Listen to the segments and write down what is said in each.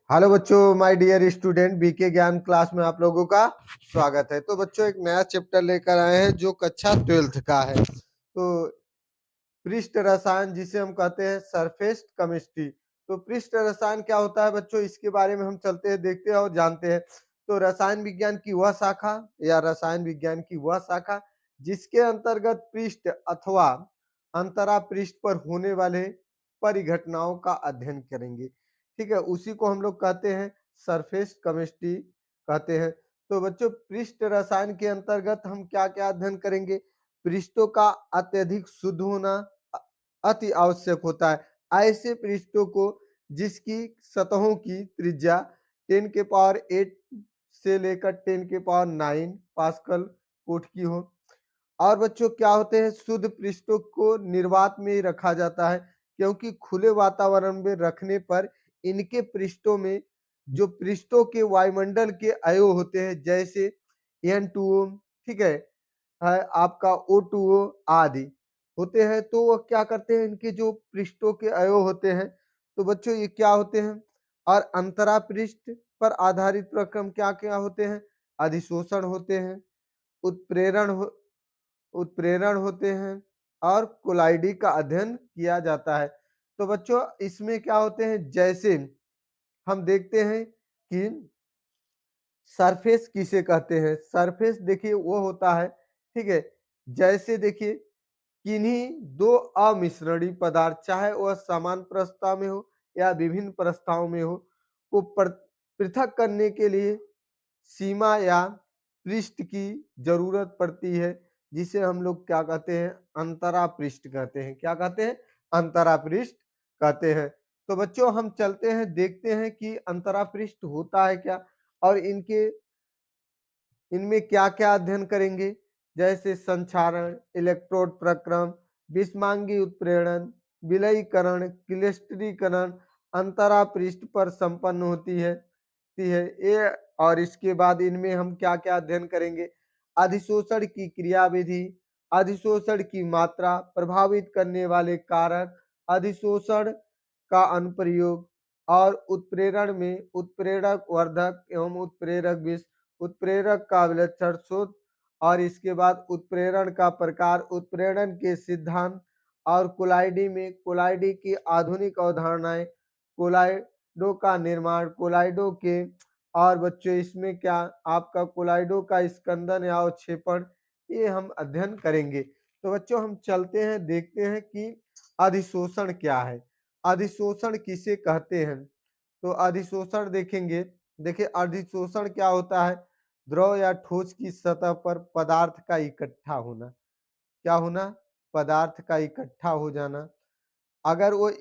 Hello बच्चों, my dear student, BK ज्ञान class में आप लोगों का स्वागत है। तो बच्चों, एक नया चैप्टर लेकर आए हैं जो कक्षा 12th का है। तो पृष्ठ रसायन, जिसे हम कहते हैं सरफेस केमिस्ट्री। तो पृष्ठ रसायन क्या होता है बच्चों, इसके बारे में हम चलते हैं, देखते हैं और जानते हैं। तो रसायन विज्ञान की वह शाखा या रसायन विज्ञान की वह शाखा जिसके अंतर्गत पृष्ठ अथवा अंतरा पृष्ठ पर होने वाले परिघटनाओं का अध्ययन करेंगे। ठीक है, उसी को हम लोग कहते हैं सरफेस केमिस्ट्री कहते हैं। तो बच्चों, पृष्ठ रसायन के अंतर्गत हम क्या क्या अध्ययन करेंगे? पृष्ठों का अत्यधिक शुद्ध होना अति आवश्यक होता है। ऐसे पृष्ठों को जिसकी सतहों की त्रिज्या 10 के पावर 8 से लेकर 10 के पावर 9 पास्कल फुट की हो। और बच्चों, क्या होते हैं? शुद्ध पृष्ठों को निर्वात में ही रखा जाता है, क्योंकि खुले वातावरण में रखने पर इनके पृष्ठों में जो पृष्ठों के वायुमंडल के अयु होते हैं, जैसे N2O, ठीक है आपका O2O आदि होते हैं, तो वह क्या करते हैं? इनके जो पृष्ठों के अयव होते हैं, तो बच्चों ये क्या होते हैं? और अंतरा पृष्ठ पर आधारित प्रक्रम क्या क्या होते हैं? अधिशोषण होते हैं, उत्प्रेरण उत्प्रेरण होते हैं और कोलाइडी का अध्ययन किया जाता है। तो बच्चों, इसमें क्या होते हैं? जैसे हम देखते हैं कि सरफेस किसे कहते हैं? सरफेस देखिए वो होता है, ठीक है, जैसे देखिए किन्हीं दो अमिश्रणीय पदार्थ, चाहे वह समान प्रस्ताव में हो या विभिन्न प्रस्ताव में हो, को पृथक करने के लिए सीमा या पृष्ठ की जरूरत पड़ती है, जिसे हम लोग क्या कहते हैं? अंतरा पृष्ठ कहते हैं। क्या कहते हैं? अंतरा पृष्ठ कहते हैं। तो बच्चों, हम चलते हैं, देखते हैं कि अंतरा पृष्ठ होता है क्या और इनमें क्या क्या अध्ययन करेंगे। जैसे संक्षारण, इलेक्ट्रोड प्रक्रम, विषमांगी उत्प्रेरण, विलयीकरण, क्लिस्टरीकरण अंतरा पृष्ठ पर संपन्न होती है ये। और इसके बाद इनमें हम क्या क्या अध्ययन करेंगे? अधिशोषण की क्रियाविधि, अधिशोषण की मात्रा, प्रभावित करने वाले कारक, अधिशोषण का अनुप्रयोग और उत्प्रेरण में उत्प्रेरक वर्धक एवं उत्प्रेरक विष, उत्प्रेरक का विलक्षण शोध और इसके बाद उत्प्रेरण का प्रकार, उत्प्रेरण के सिद्धांत और कोलाइडी में कोलाइडी की आधुनिक अवधारणाएं, कोलाइडो का निर्माण, कोलाइडो के और बच्चों इसमें क्या आपका कोलाइडो का स्कंदन या अवक्षेपण, ये हम अध्ययन करेंगे। तो बच्चों, हम चलते हैं, देखते हैं कि अधिशोषण क्या है, अधिशोषण किसे कहते हैं। तो अधिशोषण देखेंगे। देखिए, अधिशोषण क्या होता है? द्रव या ठोस की सतह पर पदार्थ का इकट्ठा होना। क्या होना? पदार्थ का इकट्ठा हो जाना। अगर वो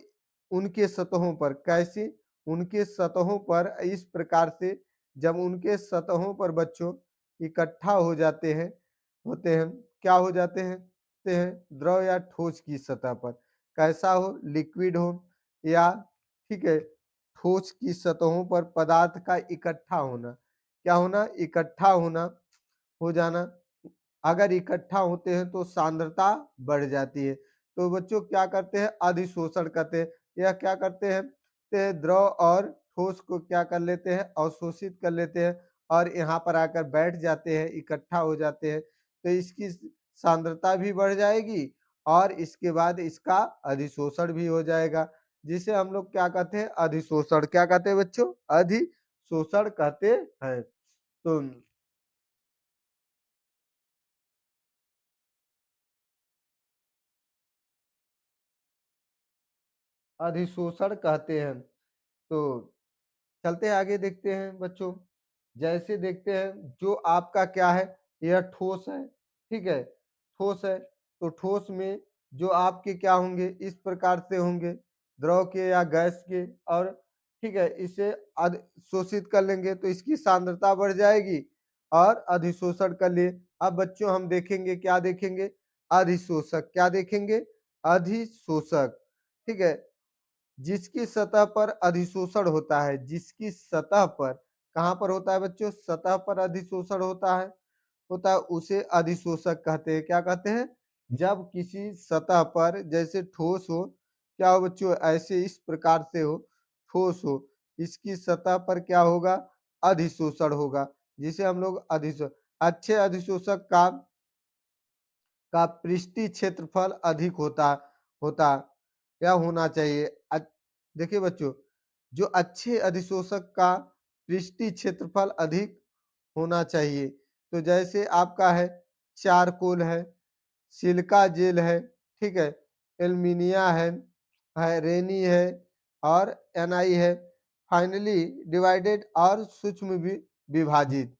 उनके सतहों पर, कैसे? उनके सतहों पर इस प्रकार से, जब उनके सतहों पर बच्चों इकट्ठा हो जाते हैं, होते हैं, क्या हो जाते हैं? द्रव या ठोस की सतह पर, कैसा हो? लिक्विड हो या, ठीक है, ठोस की सतहों पर पदार्थ का इकट्ठा होना। क्या होना? इकट्ठा होना, हो जाना। अगर इकट्ठा होते हैं तो सांद्रता बढ़ जाती है। तो बच्चों, क्या करते हैं? अधिशोषण करते हैं। यह क्या करते हैं? द्रव और ठोस को क्या कर लेते हैं? अवशोषित कर लेते हैं और यहाँ पर आकर बैठ जाते हैं, इकट्ठा हो जाते हैं। तो इसकी सांद्रता भी बढ़ जाएगी और इसके बाद इसका अधिशोषण भी हो जाएगा, जिसे हम लोग क्या कहते हैं? अधिशोषण। क्या कहते हैं बच्चों? अधिशोषण कहते हैं। तो अधिशोषण कहते हैं। तो चलते हैं आगे, देखते हैं बच्चों। जैसे देखते हैं, जो आपका क्या है? यह ठोस है, ठीक है, ठोस है। तो ठोस में जो आपके क्या होंगे? इस प्रकार से होंगे, द्रव के या गैस के, और ठीक है, इसे शोषित कर लेंगे तो इसकी सांद्रता बढ़ जाएगी और अधिशोषण कर लिए। अब बच्चों, हम देखेंगे, क्या देखेंगे? अधिशोषक। क्या देखेंगे? अधिशोषक, ठीक है, जिसकी सतह पर अधिशोषण होता है, जिसकी सतह पर, कहाँ पर होता है बच्चों? सतह पर अधिशोषण होता है, उसे अधिशोषक कहते हैं। क्या कहते हैं? जब किसी सतह पर, जैसे ठोस हो, क्या हो बच्चों? ऐसे इस प्रकार से हो, ठोस हो, इसकी सतह पर क्या होगा, अधिशोषण होगा, जिसे हम लोग अच्छे अधिशोषक का पृष्ठीय क्षेत्रफल अधिक होता होता क्या होना चाहिए। देखिए बच्चों, जो अच्छे अधिशोषक का पृष्ठीय क्षेत्रफल अधिक होना चाहिए। तो जैसे आपका है चारकोल है, सिलिका जेल है, ठीक है, एल्युमिनिया है रेनी है और एनआई है। फाइनली डिवाइडेड और सूक्ष्म विभाजित।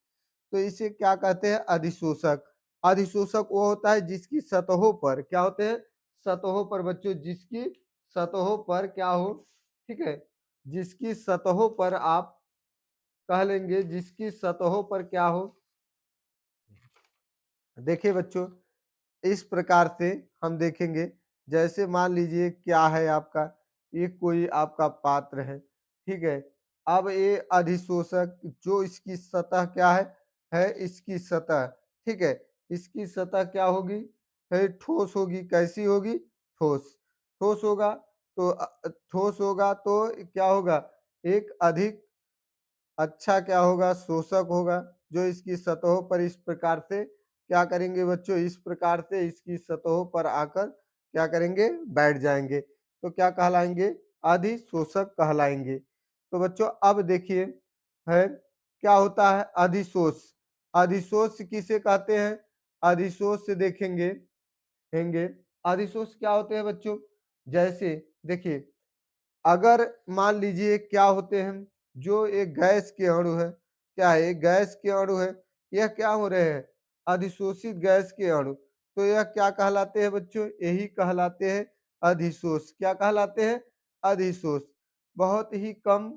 तो इसे क्या कहते हैं, अधिशोषक। अधिशोषक वो होता है जिसकी सतहों पर क्या होते हैं, सतहों पर बच्चों, जिसकी सतहों पर क्या हो, ठीक है, जिसकी सतहों पर आप कह लेंगे, जिसकी सतहों पर क्या हो। देखिए बच्चों, इस प्रकार से हम देखेंगे, जैसे मान लीजिए क्या है आपका, ये कोई आपका पात्र है, ठीक है। अब ये अधिशोषक जो इसकी सतह क्या है इसकी सतह, ठीक है, इसकी सतह क्या होगी, है ठोस होगी। कैसी होगी, ठोस। ठोस होगा तो ठोस होगा तो क्या होगा, एक अधिक अच्छा क्या होगा, शोषक होगा, जो इसकी सतहों पर इस प्रकार से क्या करेंगे बच्चों, इस प्रकार से इसकी सतहों पर आकर क्या करेंगे, बैठ जाएंगे। तो क्या कहलाएंगे, अधिशोषक कहलाएंगे। तो बच्चों अब देखिए, है क्या होता है अधिशोष। अधिशोष किसे कहते हैं, अधिशोष से देखेंगे हेंगे। अधिशोष क्या होते हैं बच्चों, जैसे देखिए, अगर मान लीजिए क्या होते हैं, जो एक गैस के अणु है, क्या है, एक गैस के अणु है, यह क्या हो रहे हैं, अधिशोषित गैस के अणु। तो यह क्या कहलाते हैं बच्चों, यही कहलाते हैं अधिशोष। क्या कहलाते हैं, अधिशोष। बहुत ही कम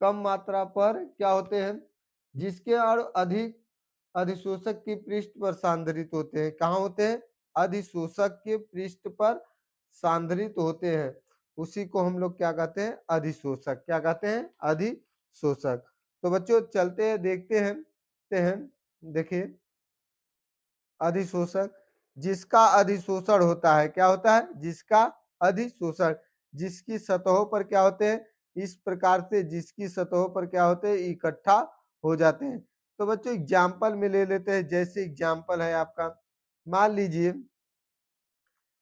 कम मात्रा पर क्या होते हैं, जिसके अणु अधिक अधिशोषक की पृष्ठ पर सांद्रित होते हैं। कहाँ होते हैं, अधिशोषक के पृष्ठ पर सांद्रित होते हैं, उसी को हम लोग क्या कहते हैं, अधिशोषक। क्या कहते हैं, अधिशोषक। तो बच्चों चलते हैं, देखते हैं देखिए, अधिशोषक जिसका अधिशोषण होता है, क्या होता है, जिसका अधिशोषण, जिसकी सतहों पर क्या होते हैं, इस प्रकार से जिसकी सतहों पर क्या होते हैं, इकट्ठा हो जाते हैं। तो बच्चों एग्जाम्पल में ले लेते हैं, जैसे एग्जाम्पल है आपका, मान लीजिए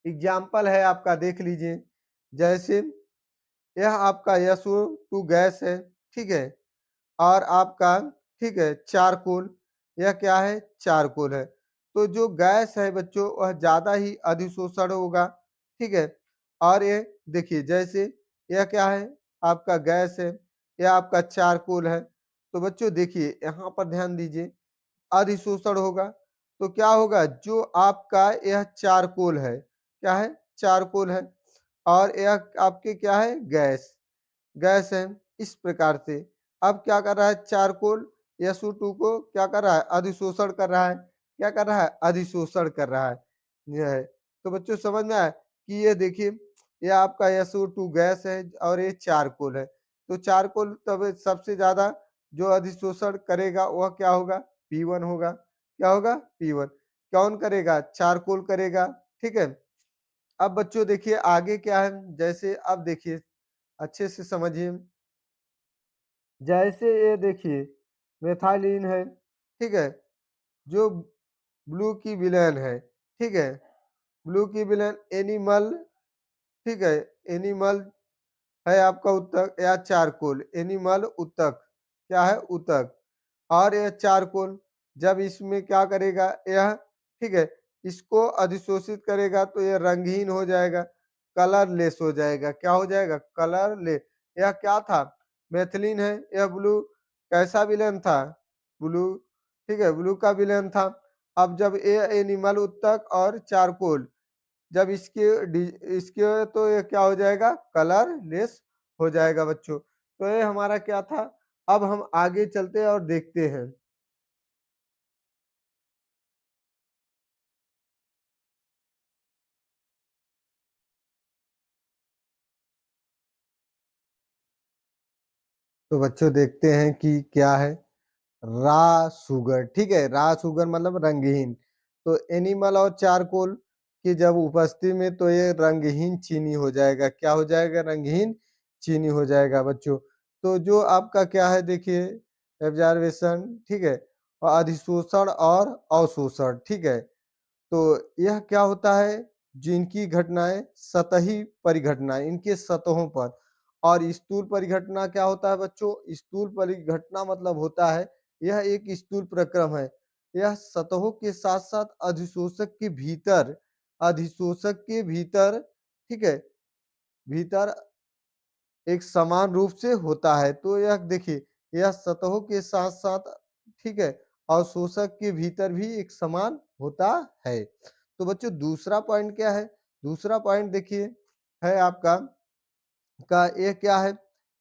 एग्जाम्पल है आपका, देख लीजिए, जैसे यह आपका SO2 गैस है, ठीक है, और आपका, ठीक है, चारकोल, यह क्या है, चारकोल है। तो जो गैस है बच्चों वह ज्यादा ही अधिशोषण होगा, ठीक है। और ये देखिए, जैसे यह क्या है, आपका गैस है, यह आपका चारकोल है। तो बच्चों देखिए यहाँ पर ध्यान दीजिए, अधिशोषण होगा तो क्या होगा, जो आपका यह चारकोल है, क्या है, चारकोल है, और यह आपके क्या है, गैस गैस है। इस प्रकार से अब क्या कर रहा है, चारकोल SO2 को क्या कर रहा है, अधिशोषण कर रहा है। क्या कर रहा है, अधिशोषण कर रहा है। यह है। तो बच्चों समझ में आया कि ये देखिए, ये आपका SO2 गैस है और ये चारकोल है। तो चारकोल तब सबसे ज्यादा जो अधिशोषण करेगा वह क्या होगा, P1 होगा। क्या होगा, P1। कौन करेगा, चारकोल करेगा, ठीक है। अब बच्चों देखिए आगे क्या है, जैसे अब देखिए अच्छे से समझिए, जैसे ये देखिए मेथाइलिन है, ठीक है, जो ब्लू की विलेन है, ठीक है, ब्लू की विलेन एनिमल, ठीक है, एनिमल है आपका उत्तक या चारकोल, एनिमल उत्तक, क्या है, उत्तक। और यह चारकोल जब इसमें क्या करेगा यह, ठीक है, इसको अधिशोषित करेगा तो यह रंगहीन हो जाएगा, कलरलेस हो जाएगा। क्या हो जाएगा, कलरलेस। यह क्या था, मेथिलीन है, यह ब्लू कैसा विलेन था, ब्लू, ठीक है, ब्लू का विलेन था। अब जब ये एनिमल उत्तक और चारकोल जब इसके तो ये क्या हो जाएगा, कलरलेस हो जाएगा बच्चों। तो ये हमारा क्या था। अब हम आगे चलते हैं और देखते हैं। तो बच्चों देखते हैं कि क्या है, रा सुगर, ठीक है, रा सुगर मतलब रंगहीन। तो एनिमल और चारकोल की जब उपस्थिति में तो ये रंगहीन चीनी हो जाएगा। क्या हो जाएगा, रंगहीन चीनी हो जाएगा बच्चों। तो जो आपका क्या है देखिए एब्जॉर्वेशन, ठीक है? और अधिशोषण और अवशोषण, ठीक है? तो यह क्या होता है, जिनकी घटनाएँ सतही परिघटनाएँ, इनके सतहों पर। और स्थूल परिघटना क्या होता है बच्चों? स्थूल परिघटना मतलब होता है, यह एक स्थूल प्रक्रम है। यह सतहों के साथ-साथ अधिशोषक के भीतर, ठीक है? भीतर एक समान रूप से होता है। तो यह देखिए, यह सतहों के साथ-साथ, ठीक है, अवशोषक के भीतर भी एक समान होता है। तो बच्चों दूसरा पॉइंट क्या है? दूसरा पॉइंट देखिए है आपका का ये क्या है?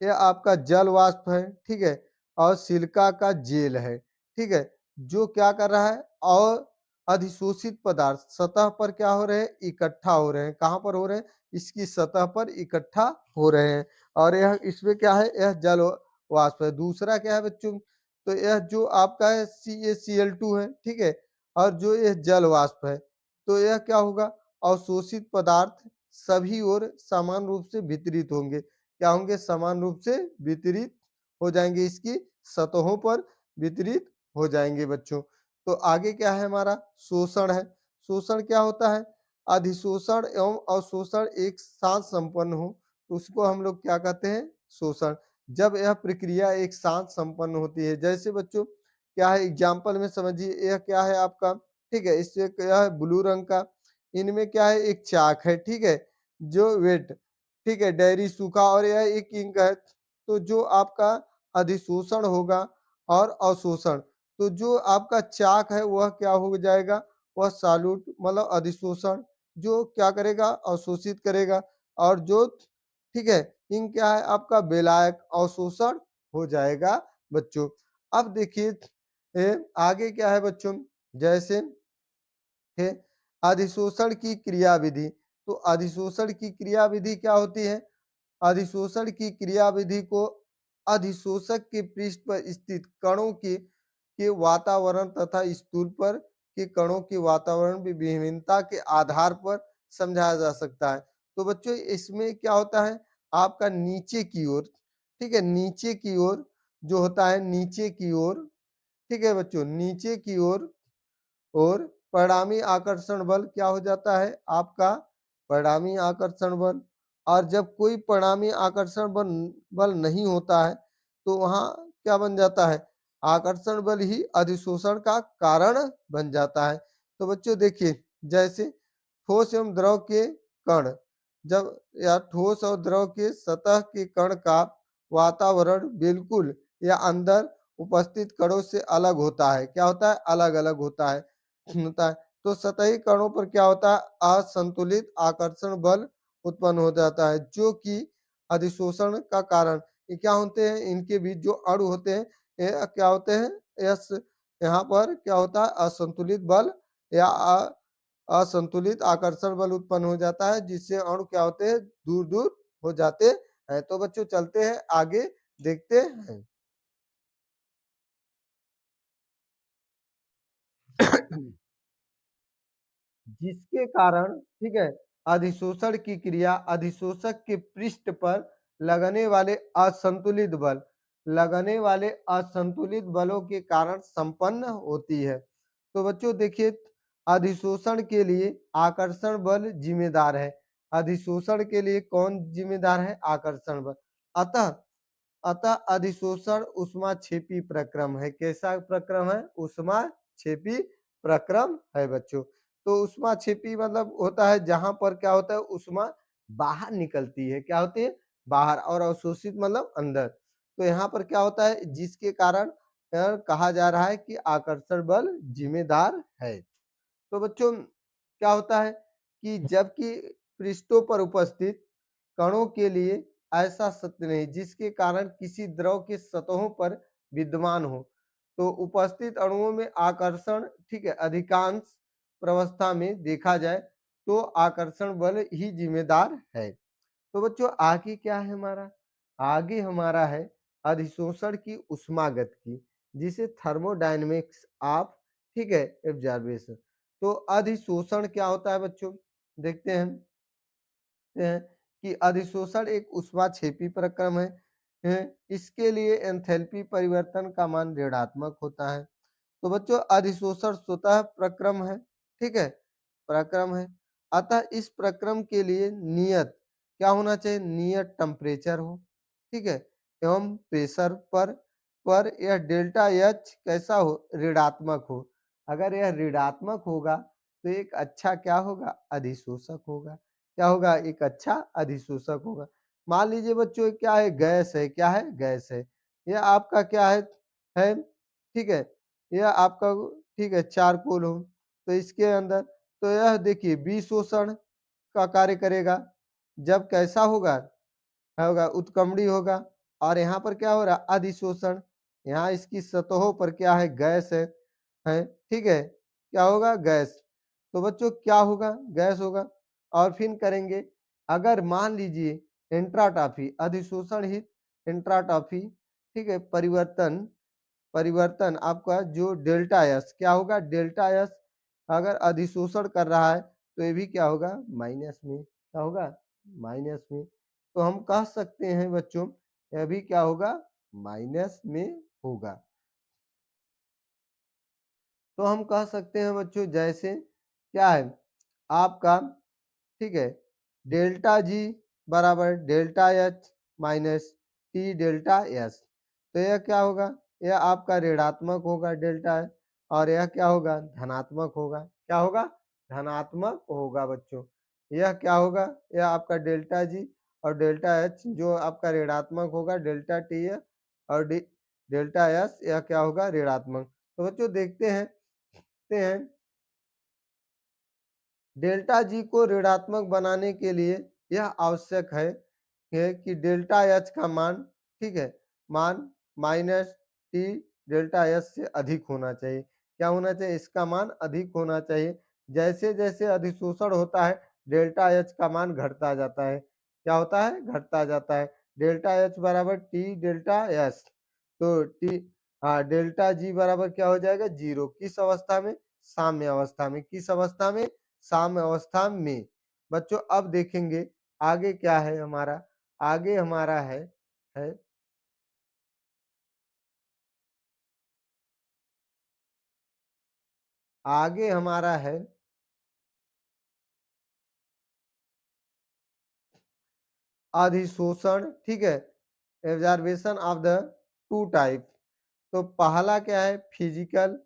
ये आपका जल वाष्प है, ठीक है? और सिलिका का जेल है, ठीक है? जो क्या कर रहा है और अधिशोषित पदार्थ सतह पर क्या हो रहे हैं? इकट्ठा हो रहे हैं। कहाँ पर हो रहे हैं? इसकी सतह पर इकट्ठा हो रहे हैं। और यह इसमें क्या है? यह जल वाष्प है। दूसरा क्या है बच्चों? तो यह जो आपका है CaCl2 है, ठीक है? और जो यह जल वाष्प है, तो यह क्या होगा? अवशोषित पदार्थ सभी ओर समान रूप से वितरित होंगे। क्या होंगे? समान रूप से वितरित हो जाएँगे, इसकी सतहों पर वितरित हो जाएँगे बच्चों। तो आगे क्या है हमारा? शोषण है। शोषण क्या होता है? अधिशोषण एवं अवशोषण एक साथ संपन्न हो, तो उसको हम लोग क्या कहते हैं? शोषण। जब यह प्रक्रिया एक साथ संपन्न होती है, जैसे बच्चों क्या है एग्ज़ाम्पल में समझिए, यह क्या है आपका? ठीक है, इससे क्या है ब्लू रंग का, इनमें क्या है एक चाक है, ठीक है? जो वेट, ठीक है, डायरी सूखा और यह एक इंक है। तो जो आपका अधिशोषण होगा और अवशोषण, तो जो आपका चाक है वह क्या हो जाएगा? वह सॉल्यूट मतलब अधिशोषण, जो क्या करेगा? अवशोषित करेगा। और जो, ठीक है, इंक क्या है आपका? विलायक, अवशोषण हो जाएगा बच्चों। अब देखिए आगे क्या है बच्चों? जैसे है अधिशोषण की क्रियाविधि। तो अधिशोषण की क्रियाविधि क्या होती है? अधिशोषण की क्रियाविधि को अधिशोषक के पृष्ठ पर स्थित कणों के वातावरण तथा स्थूल पर के कणों के वातावरण में विभिन्नता के आधार पर समझाया जा सकता है। तो बच्चों इसमें क्या होता है? आपका नीचे की ओर, ठीक है, नीचे की ओर जो होता है, नीचे की ओर, ठीक है बच्चों, नीचे की ओर और परिणामी आकर्षण बल क्या हो जाता है आपका? परिणामी आकर्षण बल। और जब कोई परिणामी आकर्षण बल नहीं होता है, तो वहाँ क्या बन जाता है? आकर्षण बल ही अधिशोषण का कारण बन जाता है। तो बच्चों देखिए, जैसे ठोस एवं द्रव के कण, जब या ठोस और द्रव के सतह के कण का वातावरण बिल्कुल या अंदर उपस्थित कणों से अलग होता है। क्या होता है? अलग-अलग होता है। तो सतही कणों पर क्या होता है? असंतुलित आकर्षण बल उत्पन्न हो जाता है, जो कि अधिशोषण का कारण। ये क्या होते हैं? इनके बीच जो अणु होते हैं, ये क्या होते हैं? यस, यहाँ पर क्या होता है? असंतुलित बल या असंतुलित आकर्षण बल उत्पन्न हो जाता है, जिससे अणु क्या होते हैं? दूर-दूर हो जाते हैं। तो बच्चों चलते हैं आगे, देखते हैं। जिसके कारण, ठीक है, अधिशोषण की क्रिया अधिशोषक के पृष्ठ पर लगने वाले असंतुलित बल लगने वाले असंतुलित बलों के कारण संपन्न होती है। तो बच्चों देखिए, अधिशोषण के लिए आकर्षण बल जिम्मेदार है। अधिशोषण के लिए कौन जिम्मेदार है? आकर्षण बल। अतः अतः अधिशोषण ऊष्माक्षेपी प्रक्रम है। कैसा प्रक्रम है? ऊष्माक्षेपी प्रक्रम है बच्चों। तो ऊष्माक्षेपी मतलब होता है जहां पर क्या होता है? ऊष्मा बाहर निकलती है। क्या होती है? बाहर। और अवशोषित मतलब अंदर। तो यहाँ पर क्या होता है? जिसके कारण कहा जा रहा है कि आकर्षण बल जिम्मेदार है। तो बच्चों क्या होता है कि जबकि पृष्ठों पर उपस्थित कणों के लिए ऐसा सत्य नहीं जिसके कारण किसी द्रव के सतहों पर विद्यमान हो, तो उपस्थित अणुओं में आकर्षण, ठीक है, अधिकांश प्रवस्था में देखा जाए तो आकर्षण बल ही जिम्मेदार है। तो बच्चों आगे क्या है हमारा? आगे हमारा है अधिशोषण की उष्मागत की, जिसे थर्मोडायनेमिक्स ऑफ, ठीक है, एब्जॉर्बेशन। तो अधिशोषण क्या होता है बच्चों? देखते हैं कि अधिशोषण एक ऊष्माक्षेपी प्रक्रम है। है, इसके लिए एंथैल्पी परिवर्तन का मान ऋणात्मक होता है। तो बच्चों अधिशोषण स्वतः प्रक्रम है, ठीक है, प्रक्रम है। अतः इस प्रक्रम के लिए नियत क्या होना चाहिए, नियत टेम्परेचर हो, ठीक है, एवं प्रेशर पर यह डेल्टा एच कैसा हो, ऋणात्मक हो। अगर यह ऋणात्मक होगा तो एक अच्छा क्या होगा, अधिशोषक होगा। क्या होगा, एक अच्छा अधिशोषक होगा। मान लीजिए बच्चों क्या है, गैस है, क्या है, गैस है। यह आपका क्या है, ठीक है, यह आपका ठीक है चारकोल हो, तो इसके अंदर तो यह देखिए विशोषण का कार्य करेगा। जब कैसा होगा, होगा उत्कमड़ी होगा। और यहाँ पर क्या हो रहा है, अधिशोषण। यहाँ इसकी सतहों पर क्या है, गैस है, ठीक है, क्या होगा, गैस। तो बच्चों क्या होगा, गैस होगा। और फिर करेंगे, अगर मान लीजिए इंट्राटॉफी अधिशोषण हित इंट्राटॉफी, ठीक है, परिवर्तन परिवर्तन आपका जो डेल्टा एस क्या होगा, डेल्टा एस अगर अधिशोषण कर रहा है तो ये भी क्या होगा, माइनस में, क्या होगा, माइनस में। तो हम कह सकते हैं बच्चों यह भी क्या होगा, माइनस में होगा। तो हम कह सकते हैं बच्चों जैसे क्या है आपका, ठीक है, डेल्टा जी बराबर delta H minus T delta S. तो यह क्या होगा, यह आपका ऋणात्मक होगा डेल्टा है, और यह क्या होगा, धनात्मक होगा। क्या होगा, धनात्मक होगा बच्चों। यह क्या होगा, यह आपका डेल्टा जी और डेल्टा एच जो आपका ऋणात्मक होगा, डेल्टा टी है, और डेल्टा एस यह क्या होगा, ऋणात्मक। तो बच्चों देखते हैं डेल्टा जी को ऋणात्मक बनाने के लिए यह आवश्यक है कि डेल्टा एच का मान, ठीक है, मान माइनस टी डेल्टा एच से अधिक होना चाहिए। क्या होना चाहिए, इसका मान अधिक होना चाहिए। जैसे जैसे अधिशोषण होता है डेल्टा एच का मान घटता जाता है। क्या होता है, घटता जाता है। डेल्टा एच बराबर टी डेल्टा एस। तो टी डेल्टा जी बराबर क्या हो जाएगा, जीरो। किस अवस्था में, साम्य अवस्था में। किस अवस्था में, साम्य अवस्था में। बच्चों अब देखेंगे आगे क्या है हमारा, आगे हमारा है आगे हमारा है अधिशोषण, ठीक है, absorption of the two type. तो पहला क्या है, फिजिकल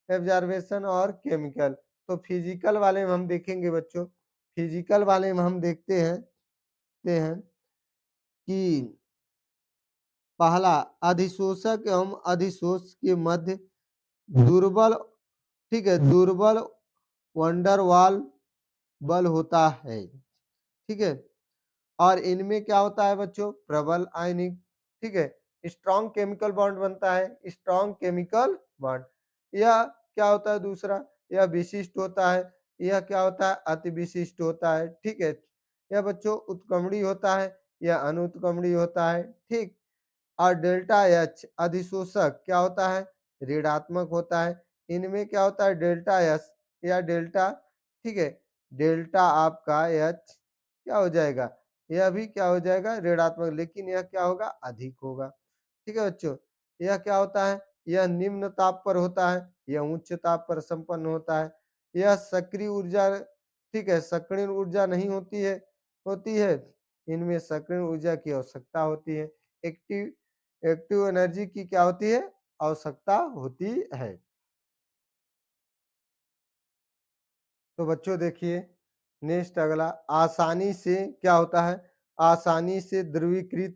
एब्जॉर्बेशन और केमिकल। तो फिजिकल वाले में हम देखेंगे बच्चों, फिजिकल वाले में हम देखते हैं कि पहला अधिशोषक एवं अधिशोष के मध्य दुर्बल, ठीक है, दुर्बल वंडरवाल बल होता है, ठीक है। और इनमें क्या होता है बच्चों, प्रबल आयनिक, ठीक है, स्ट्रॉन्ग केमिकल बॉन्ड बनता है, स्ट्रॉन्ग केमिकल बॉन्ड। यह क्या होता है, दूसरा यह विशिष्ट होता है, यह क्या होता है, अति विशिष्ट होता है, ठीक है। यह बच्चों उत्क्रमणी होता है, यह अनुत्क्रमणी होता है, ठीक। और डेल्टा एच अधिशोषक क्या होता है, ऋणात्मक होता है। इनमें क्या होता है, डेल्टा एस या डेल्टा, ठीक है, डेल्टा आपका एच क्या हो जाएगा, यह भी क्या हो जाएगा, ऋणात्मक, लेकिन यह क्या होगा, अधिक होगा, ठीक है बच्चों। यह क्या होता है, यह निम्न ताप पर होता है, यह उच्च ताप पर संपन्न होता है। यह सक्रिय ऊर्जा, ठीक है, सक्रिय ऊर्जा नहीं होती है इनमें सक्रिय ऊर्जा की आवश्यकता होती है। एक्टिव एक्टिव एनर्जी की क्या होती है, आवश्यकता होती है। तो बच्चों देखिए नेक्स्ट अगला, आसानी से क्या होता है, आसानी से द्रवीकृत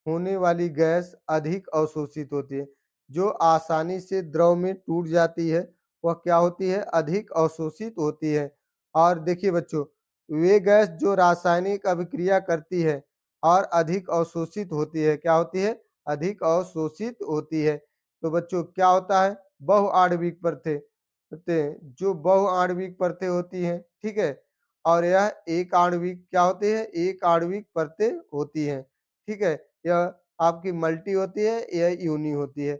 होने वाली गैस अधिक अवशोषित होती है। जो आसानी से द्रव में टूट जाती है वह क्या होती है, अधिक अवशोषित होती है। और देखिए बच्चों वे गैस जो रासायनिक अभिक्रिया करती है और अधिक अवशोषित होती है, क्या होती है, अधिक अवशोषित होती है। तो बच्चों क्या होता है, बहुआण्विक परतें जो बहुआण्विक परतें होती हैं, ठीक है। और यह एक आणविक क्या होती है, एक आणविक परतें होती हैं, ठीक है। यह आपकी मल्टी होती है, यह यूनी होती है।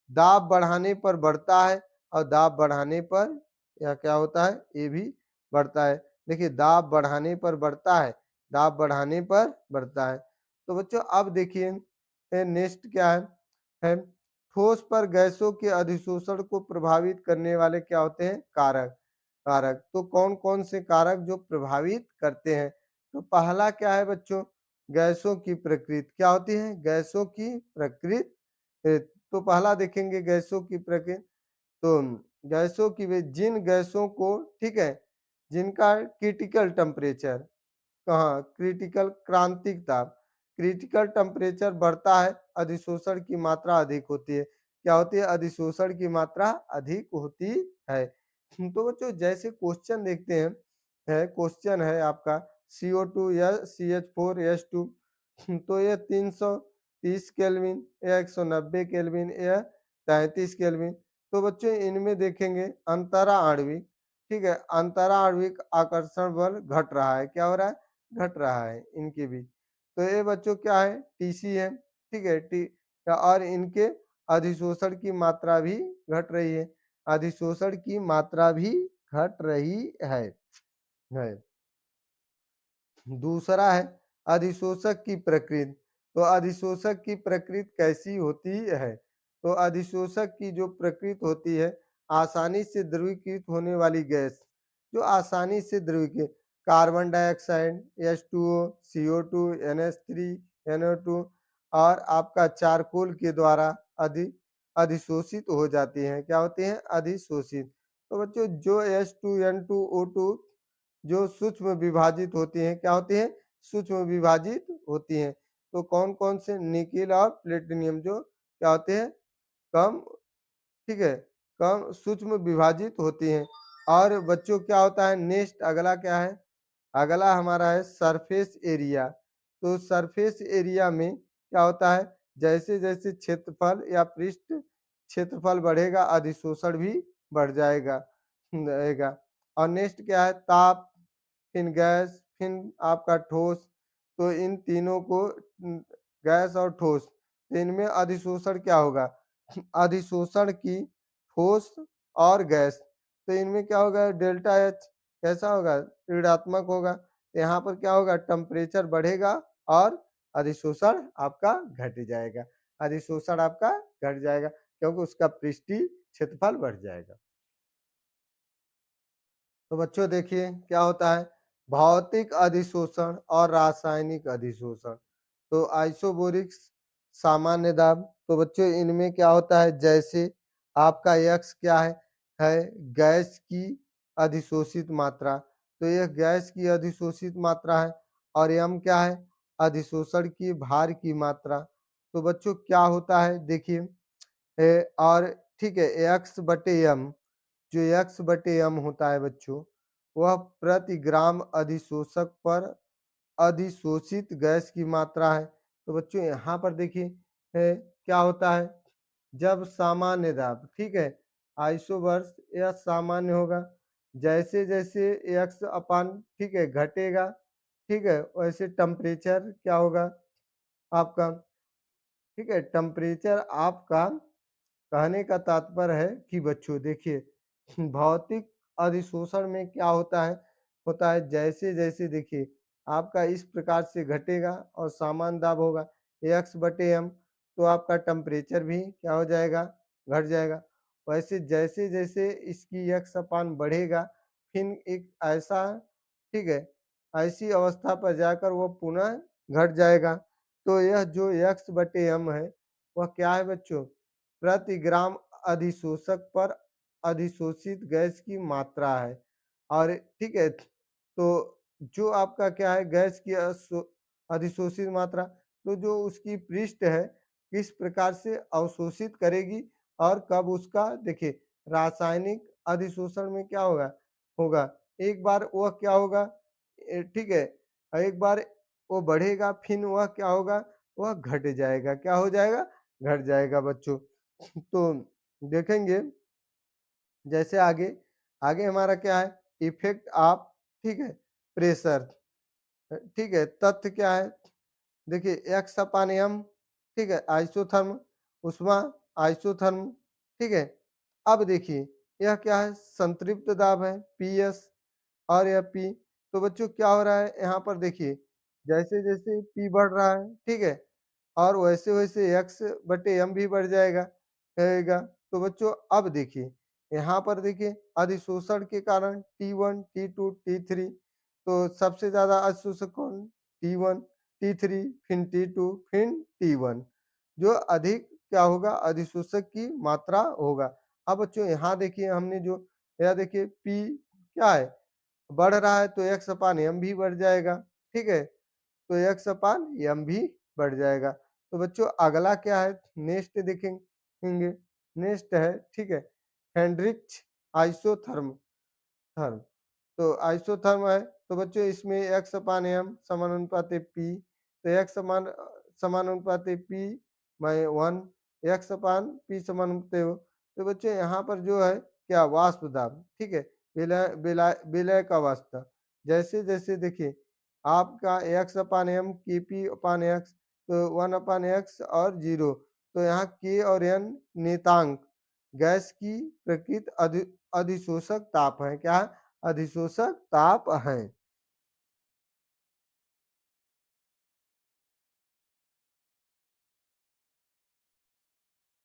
दाब बढ़ाने पर बढ़ता है और दाब बढ़ाने पर यह क्या होता है, ये भी बढ़ता है। देखिए दाब बढ़ाने पर बढ़ता है, दाब बढ़ाने पर बढ़ता है। तो बच्चों अब देखिए नेक्स्ट क्या है ठोस पर गैसों के अधिशोषण को प्रभावित करने वाले क्या होते हैं कारक कारक तो कौन कौन से कारक जो प्रभावित करते हैं तो पहला क्या है बच्चों गैसों की प्रकृति क्या होती है गैसों की प्रकृति तो पहला देखेंगे गैसों की प्रकृति तो गैसों की जिन गैसों को ठीक है जिनका क्रिटिकल टेम्परेचर कहाँ क्रिटिकल क्रांतिक ताप क्रिटिकल टेम्परेचर बढ़ता है अधिशोषण की मात्रा अधिक होती है क्या होती है अधिशोषण की मात्रा अधिक होती है तो बच्चों जैसे क्वेश्चन देखते हैं है क्वेश्चन है आपका CO2 या CH4S2 तो ये 330 केल्विन या 190 केल्विन या 33 केल्विन तो बच्चों इनमें देखेंगे अंतरा आणविक ठीक है अंतरा आणविक आकर्षण बल घट रहा है क्या हो रहा है घट रहा है इनके बीच तो ये बच्चों क्या है TC है ठीक है टी और इनके अधिशोषण की मात्रा भी घट रही है अधिशोषण की मात्रा भी घट रही है दूसरा है अधिशोषक की प्रकृति तो अधिशोषक की प्रकृति कैसी होती है तो अधिशोषक की जो प्रकृति होती है आसानी से द्रवीकृत होने वाली गैस जो आसानी से द्रवीकृत carbon dioxide H2O CO2 NH3 NO2 और आपका चारकोल के द्वारा अधिशोषित हो जाती हैं क्या होती हैं अधिशोषित तो बच्चों जो H2N2O2 जो सूक्ष्म विभाजित होती हैं क्या होती हैं सूक्ष्म विभाजित होती हैं तो कौन कौन से निकिल और प्लेटिनियम जो क्या होते हैं कम ठीक है कम सूक्ष्म विभाजित होती हैं और बच्चों क्या होता है नेक्स्ट अगला क्या है अगला हमारा है सरफेस एरिया तो सरफेस एरिया में क्या होता है जैसे जैसे क्षेत्रफल या पृष्ठ क्षेत्रफल बढ़ेगा अधिशोषण भी बढ़ जाएगा रहेगा और नेक्स्ट क्या है ताप फिर गैस फिर आपका ठोस तो इन तीनों को गैस और ठोस तो इनमें अधिशोषण क्या होगा अधिशोषण की ठोस और गैस तो इनमें क्या होगा डेल्टा एच कैसा होगा ऋणात्मक होगा तो यहाँ पर क्या होगा टेम्परेचर बढ़ेगा और अधिशोषण आपका घट जाएगा अधिशोषण आपका घट जाएगा क्योंकि उसका पृष्ठीय क्षेत्रफल बढ़ जाएगा तो बच्चों देखिए क्या होता है भौतिक अधिशोषण और रासायनिक अधिशोषण तो आइसोबोरिक्स सामान्य दाब तो बच्चों इनमें क्या होता है जैसे आपका यक्स क्या है गैस की अधिशोषित मात्रा तो यह गैस की अधिशोषित मात्रा है और यम क्या है अधिशोषण की भार की मात्रा तो बच्चों क्या होता है देखिए और ठीक है एक्स बटे एम जो एक्स बटे एम होता है बच्चों वह प्रति ग्राम अधिशोषक पर अधिशोषित गैस की मात्रा है तो बच्चों यहाँ पर देखिए क्या होता है जब सामान्य दाब ठीक है आइसोबर्स यह सामान्य होगा जैसे जैसे एक्स अपान ठीक है घटेगा ठीक है वैसे टेम्परेचर क्या होगा आपका ठीक है टेम्परेचर आपका कहने का तात्पर्य है कि बच्चों देखिए भौतिक अधिशोषण में क्या होता है जैसे जैसे देखिए आपका इस प्रकार से घटेगा और समान दाब होगा एक्स बटे एम तो आपका टेम्परेचर भी क्या हो जाएगा घट जाएगा वैसे जैसे जैसे इसकी एक्स अपान बढ़ेगा फिर एक ऐसा ठीक है ऐसी अवस्था पर जाकर वो पुनः घट जाएगा तो यह जो एक्स बटे एम है वह क्या है बच्चों प्रति ग्राम अधिशोषक पर अधिशोषित गैस की मात्रा है और ठीक है तो जो आपका क्या है गैस की अधिशोषित मात्रा तो जो उसकी पृष्ठ है किस प्रकार से अवशोषित करेगी और कब उसका देखिए रासायनिक अधिशोषण में क्या होगा होगा एक बार वह क्या होगा ठीक है एक बार वो बढ़ेगा फिर वह क्या होगा वह घट जाएगा क्या हो जाएगा घट जाएगा बच्चों तो देखेंगे जैसे आगे आगे हमारा क्या है इफेक्ट ऑफ ठीक है प्रेशर ठीक है तथ्य क्या है देखिए एक्स अपान एम ठीक है आइसोथर्म उष्मा आइसोथर्म ठीक है अब देखिए यह क्या है संतृप्त दाब है PS और यह P तो बच्चों क्या हो रहा है यहाँ पर देखिए जैसे जैसे P बढ़ रहा है ठीक है और वैसे-वैसे एक्स बटे एम भी बढ़ जाएगा। तो बच्चों अब देखिए, यहाँ पर देखिए अधिशोषण के कारण T1, T2, T3 तो सबसे ज़्यादा अधिशोषक कौन? T1, T3 फिर T2 फिर T1 जो अधिक क्या होगा? अधिशोषक की मात्रा होगा। अब बच्चों यहाँ देखिए हमने जो यहाँ देखिए P क्या है? बढ़ रहा है तो एक्स अपान एम भी बढ़ जाएगा, ठीक है? तो एक्स अपान एम भी बढ़ जाएगा। तो बच्चों अगला क्या है? नेक्स्ट देखेंगे। नेक्स्ट है, ठीक है, हेनरिच आइसोथर्म थर्म। तो आइसोथर्म है, तो बच्चों इसमें एक्स अपान एम समानुपाती पी, तो एक्स समानुपाती P by 1 x upon P समानुपाती हो। तो बच्चों यहाँ पर जो है क्या वाष्प दाब, ठीक है, विलय का वाष्प। जैसे जैसे देखिए आपका एक्स अपान एम के पी अपान एक्स तो 1/x और 0 तो यहाँ के और एन नेतांक गैस की प्रकृत अधिशोषक ताप है। क्या है? अधिशोषक ताप है।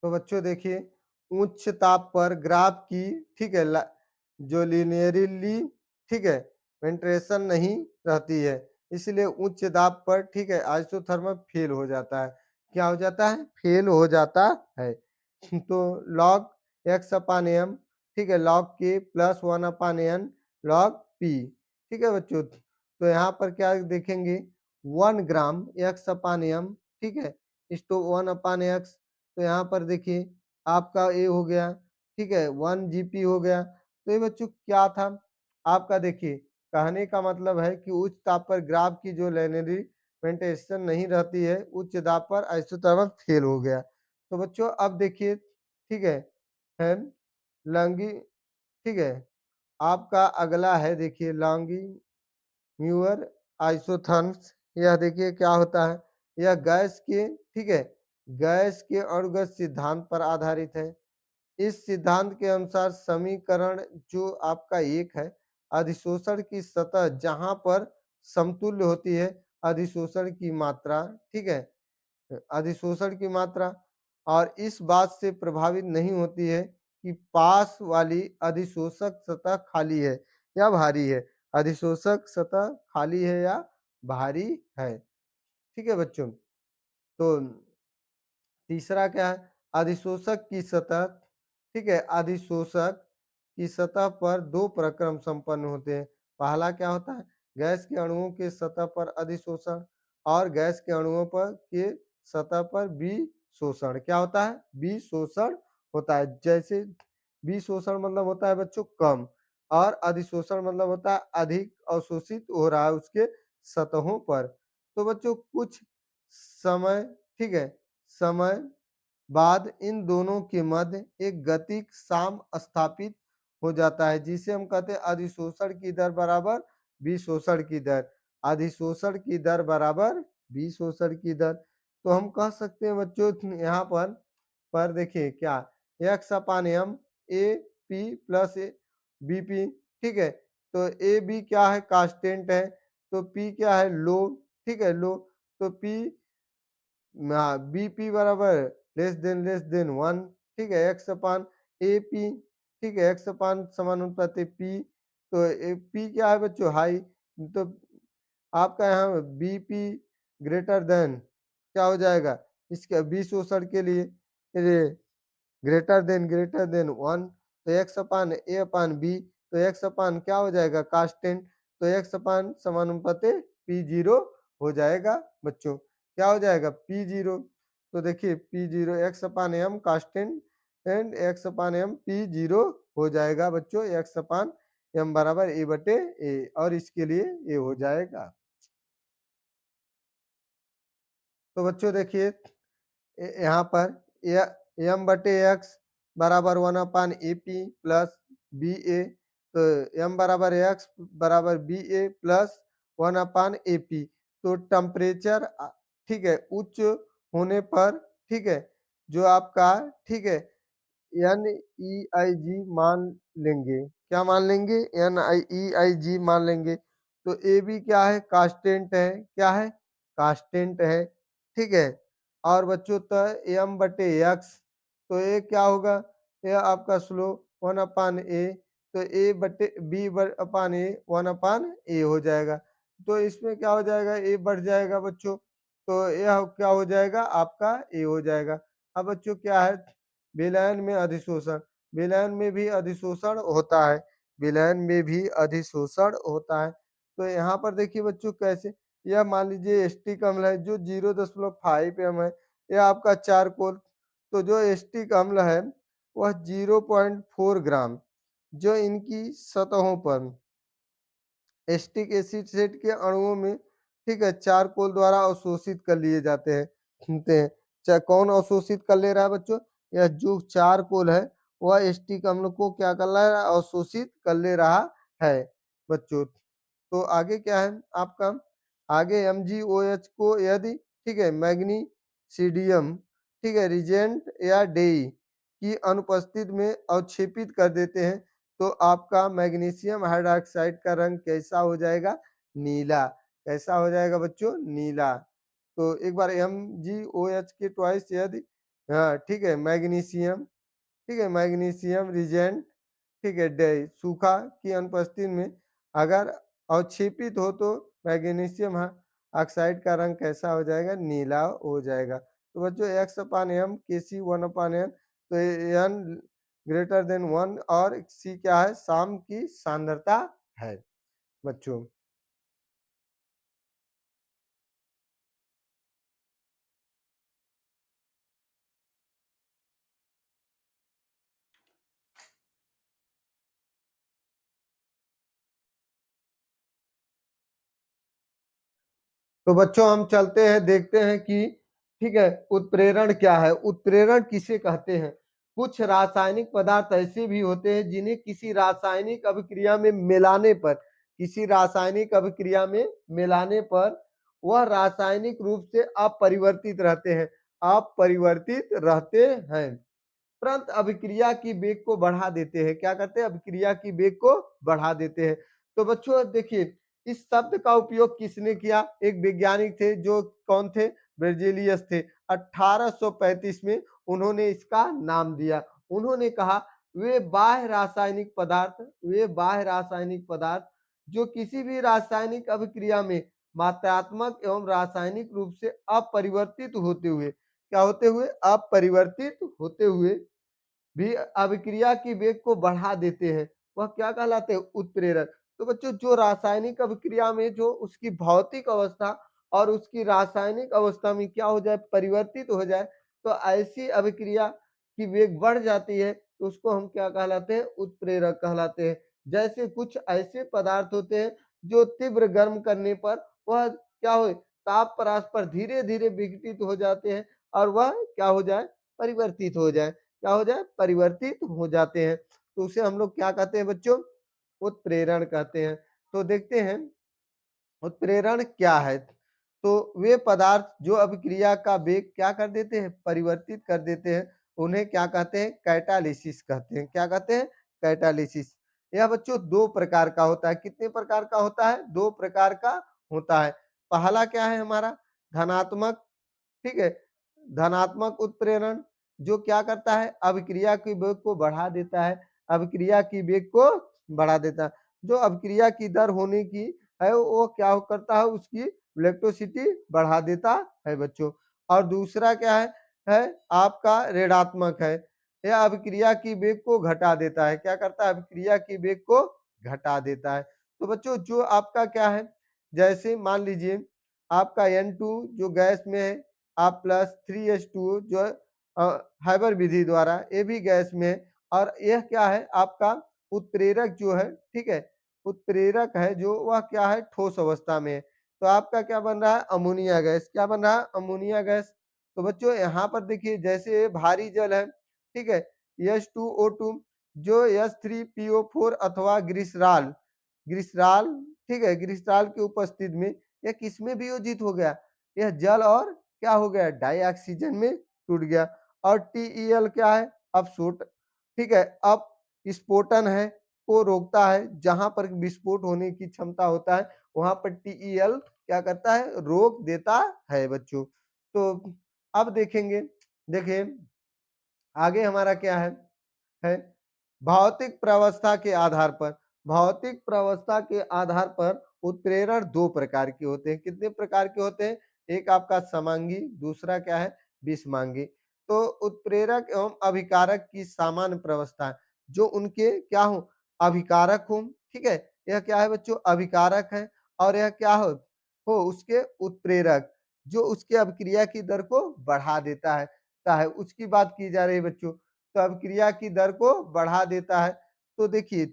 तो बच्चों देखिए उच्च ताप पर ग्राफ की, ठीक है, जो लीनियरली, ठीक है, वेंट्रेशन नहीं रहती है, इसलिए उच्च दाब पर, ठीक है, आइसोथर्मल फेल हो जाता है। क्या हो जाता है? फेल हो जाता है। तो लॉग एक्स अपान एम, ठीक है, लॉग के प्लस 1/n लॉग पी, ठीक है बच्चों। तो यहाँ पर क्या देखेंगे? 1 ग्राम एक्स अपान एम, ठीक है, इस तो 1/x तो यहाँ पर देखिए आपका ए हो गया, ठीक है, 1 GP हो गया। तो ये बच्चों क्या था? आपका देखिए कहने का मतलब है कि उच्च ताप पर ग्राफ की जो लाइनरी वेंटेशन नहीं रहती है, उच्च दाब पर आइसोथर्मल फेल हो गया। तो बच्चों अब देखिए, ठीक है लॉन्गी, ठीक है, आपका अगला है देखिए लॉन्गी म्यूअर आइसोथर्म्स। यह देखिए क्या होता है? यह गैस के, ठीक है, गैस के अणुगत सिद्धांत पर आधारित है। इस सिद्धांत के अनुसार समीकरण जो आपका एक है, अधिशोषण की सतह जहां पर समतुल्य होती है अधिशोषण की मात्रा, ठीक है, अधिशोषण की मात्रा और इस बात से प्रभावित नहीं होती है कि पास वाली अधिशोषक सतह खाली है या भारी है। अधिशोषक सतह खाली है या भारी है, ठीक है बच्चों। तो तीसरा क्या है? अधिशोषक की सतह, ठीक है, अधिशोषक की सतह पर दो प्रक्रम संपन्न होते हैं। पहला क्या होता है? गैस के अणुओं के सतह पर अधिशोषण और गैस के अणुओं पर के सतह पर विशोषण। क्या होता है? विशोषण होता है। जैसे विशोषण मतलब होता है बच्चों कम और अधिशोषण मतलब होता है अधिक अवशोषित हो रहा है उसके सतहों पर। तो बच्चों कुछ समय, ठीक है, समय बाद इन दोनों के मध्य एक गतिक साम स्थापित हो जाता है जिसे हम कहते हैं अधिशोषण की दर बराबर विशोषण की दर। अधिशोषण की दर बराबर विशोषण की दर। तो हम कह सकते हैं बच्चों यहाँ पर देखिए क्या x upon m a p plus b p, ठीक है, तो ए बी क्या है? कांस्टेंट है, तो पी क्या है? लो, ठीक है, लो, तो पी बीपी बराबर लेस देन 1, ठीक है, एक्स अपान ए पी, ठीक है, एक्स अपान समानुपाती पी। तो पी क्या है बच्चों? हाई। तो आपका यहाँ बीपी ग्रेटर देन क्या हो जाएगा? इसके विशोषण के लिए ग्रेटर देन 1 तो एक्स अपान ए अपान बी तो एक्स अपान क्या हो जाएगा? कांस्टेंट। तो एक्स अपान समानुपाती पी जीरो हो जाएगा बच्चों। क्या हो जाएगा? P zero. तो देखिए p zero x upon m constant and x upon m p zero हो जाएगा बच्चों। एक्स अपान एम बराबर ए बटे ए और इसके लिए ए हो जाएगा। तो बच्चों देखिए यहाँ पर एम बटे एक्स बराबर 1/, a p plus b a तो एम बराबर एक्स बराबर b a plus 1/, a p. तो टेम्परेचर, ठीक है, उच्च होने पर, ठीक है, जो आपका, ठीक है, एन ई आई जी मान लेंगे। क्या मान लेंगे? NiEig मान लेंगे। तो ए बी क्या है? कांस्टेंट है। क्या है? कांस्टेंट है, ठीक है। और बच्चों एम बटे एक्स, तो ये क्या होगा, ये आपका स्लोप 1/a, तो ए बटे बी अपान ए 1/a हो जाएगा। तो इसमें क्या हो जाएगा, ए बढ़ जाएगा बच्चों, तो यह क्या हो जाएगा आपका ए हो जाएगा। अब बच्चों क्या है, विलयन में अधिशोषण, विलयन में भी अधिशोषण होता है, विलयन में भी अधिशोषण होता है। तो यहाँ पर देखिए बच्चों कैसे, यह मान लीजिए एस्टिक अम्ल है जो 0.5 एम है, यह आपका चारकोल, तो जो एस्टिक अम्ल है वह 0.4 ग्राम जो इनकी सतहों पर एस्टिक एसिड सेट के अणुओं में, ठीक है, चारकोल द्वारा अवशोषित कर लिए जाते हैं, सुनते हैं। चाहे कौन अवशोषित कर ले रहा है बच्चों, यह जो चारकोल है वह एस्टिक अम्ल को क्या कर रहा है, अवशोषित कर ले रहा है बच्चों। तो आगे क्या है आपका, आगे MgOH को यदि, ठीक है, मैग्नीसीडियम, ठीक है, रिजेंट या डेई की अनुपस्थित में अवक्षेपित कर देते हैं, तो आपका मैग्नीशियम हाइड्रॉक्साइड का रंग कैसा हो जाएगा, नीला। कैसा हो जाएगा बच्चों, नीला। तो एक बार MgOH के ट्वाइस यदि, हाँ ठीक है, मैग्नीशियम, ठीक है, मैग्नीशियम रिजेंट, ठीक है, डे सूखा की अनुपस्थिति में अगर अवक्षेपित हो तो मैग्नीशियम ऑक्साइड का रंग कैसा हो जाएगा, नीला हो जाएगा। तो बच्चों x/m Kc 1/n, तो n ग्रेटर देन 1 और c क्या है, शाम की सांद्रता है बच्चों। तो बच्चों हम चलते हैं, देखते हैं कि, ठीक है, उत्प्रेरण क्या है, उत्प्रेरण किसे कहते हैं। कुछ रासायनिक पदार्थ ऐसे भी होते हैं जिन्हें किसी रासायनिक अभिक्रिया में मिलाने पर, किसी रासायनिक अभिक्रिया में मिलाने पर वह रासायनिक रूप से अपरिवर्तित रहते हैं, अपरिवर्तित रहते हैं, तुरंत अभिक्रिया की वेग को बढ़ा देते हैं। क्या करते हैं, अभिक्रिया की वेग को बढ़ा देते हैं। तो बच्चों देखिए, इस शब्द का उपयोग किसने किया, एक वैज्ञानिक थे जो कौन थे, बेrzelius थे। 1835 में उन्होंने इसका नाम दिया। उन्होंने कहा वे बाह्य रासायनिक पदार्थ, वे बाह्य रासायनिक पदार्थ जो किसी भी रासायनिक अभिक्रिया में मात्रात्मक एवं रासायनिक रूप से अपरिवर्तित होते हुए, क्या होते हुए, अपरिवर्तित होते हुए भी अभिक्रिया की वेग को बढ़ा देते हैं, वह क्या कहलाते हैं, उत्प्रेरक। तो बच्चों जो रासायनिक अभिक्रिया में जो उसकी भौतिक अवस्था और उसकी रासायनिक अवस्था में क्या हो जाए, परिवर्तित हो जाए, तो ऐसी अभिक्रिया की वेग बढ़ जाती है, तो उसको हम क्या कहलाते हैं, उत्प्रेरक कहलाते हैं। जैसे कुछ ऐसे पदार्थ होते हैं जो तीव्र गर्म करने पर वह क्या हो, ताप परास पर धीरे धीरे विघटित हो जाते हैं और वह क्या हो जाए, परिवर्तित हो जाए, क्या हो जाए, परिवर्तित हो जाते हैं। तो उसे हम लोग क्या कहते हैं बच्चों, उत्प्रेरण कहते हैं। तो देखते हैं उत्प्रेरण क्या है। तो वे पदार्थ जो अभिक्रिया का वेग क्या कर देते हैं, परिवर्तित कर देते हैं, उन्हें क्या कहते हैं, कैटालिसिस कहते हैं। क्या कहते हैं, कैटालिसिस। यह बच्चों दो प्रकार का होता है। कितने प्रकार का होता है, दो प्रकार का होता है। पहला क्या है हमारा, धनात्मक, ठीक है, धनात्मक उत्प्रेरण, जो क्या करता है, अभिक्रिया की वेग को बढ़ा देता है, अभिक्रिया की वेग को बढ़ा देता है। जो अभिक्रिया की दर होने की है वो क्या करता है, उसकी वेलोसिटी बढ़ा देता है बच्चों। और दूसरा क्या है आपका ऋणात्मक है, यह अभिक्रिया की वेग को घटा देता है। क्या करता है, अभिक्रिया की वेग को घटा देता है। तो बच्चों जो आपका क्या है, जैसे मान लीजिए आपका N2 जो गैस में है, आप प्लस 3H2 जो हाइबर विधि द्वारा ये भी गैस में है, और यह क्या है आपका उत्प्रेरक जो है, ठीक है, उत्प्रेरक है जो वह क्या है, ठोस अवस्था में है। तो आपका क्या बन रहा है, अमोनिया गैस। क्या बन रहा है, अमोनिया गैस। तो बच्चों यहाँ पर देखिए जैसे ये भारी जल है, ठीक है, H2O2 जो H3PO4 अथवा ग्लिसरॉल, ग्लिसरॉल, ठीक है, ग्लिसरॉल की उपस्थिति में यह किसमें वियोजित हो गया, यह जल और क्या हो गया, डाई ऑक्सीजन में टूट गया। और TeL क्या है, अपसोट, ठीक है, अप स्फोटन है को रोकता है, जहां पर विस्फोट होने की क्षमता होता है वहां पर TeL क्या करता है, रोक देता है बच्चों। तो अब देखेंगे, देखिए आगे हमारा क्या है भौतिक प्रवस्था के आधार पर, भौतिक प्रवस्था के आधार पर उत्प्रेरण 2 प्रकार के होते हैं। कितने प्रकार के होते हैं? एक आपका समांगी, दूसरा क्या है? विषमांगी। तो उत्प्रेरक एवं अभिकारक की सामान्य प्रवस्था जो उनके क्या हो? अभिकारक हो, ठीक है? यह क्या है बच्चों? अभिकारक है और यह क्या हो उसके उत्प्रेरक जो उसके अभिक्रिया की दर को बढ़ा देता है। उसकी बात की जा रही है बच्चों। तो अभिक्रिया की दर को बढ़ा देता है। तो देखिए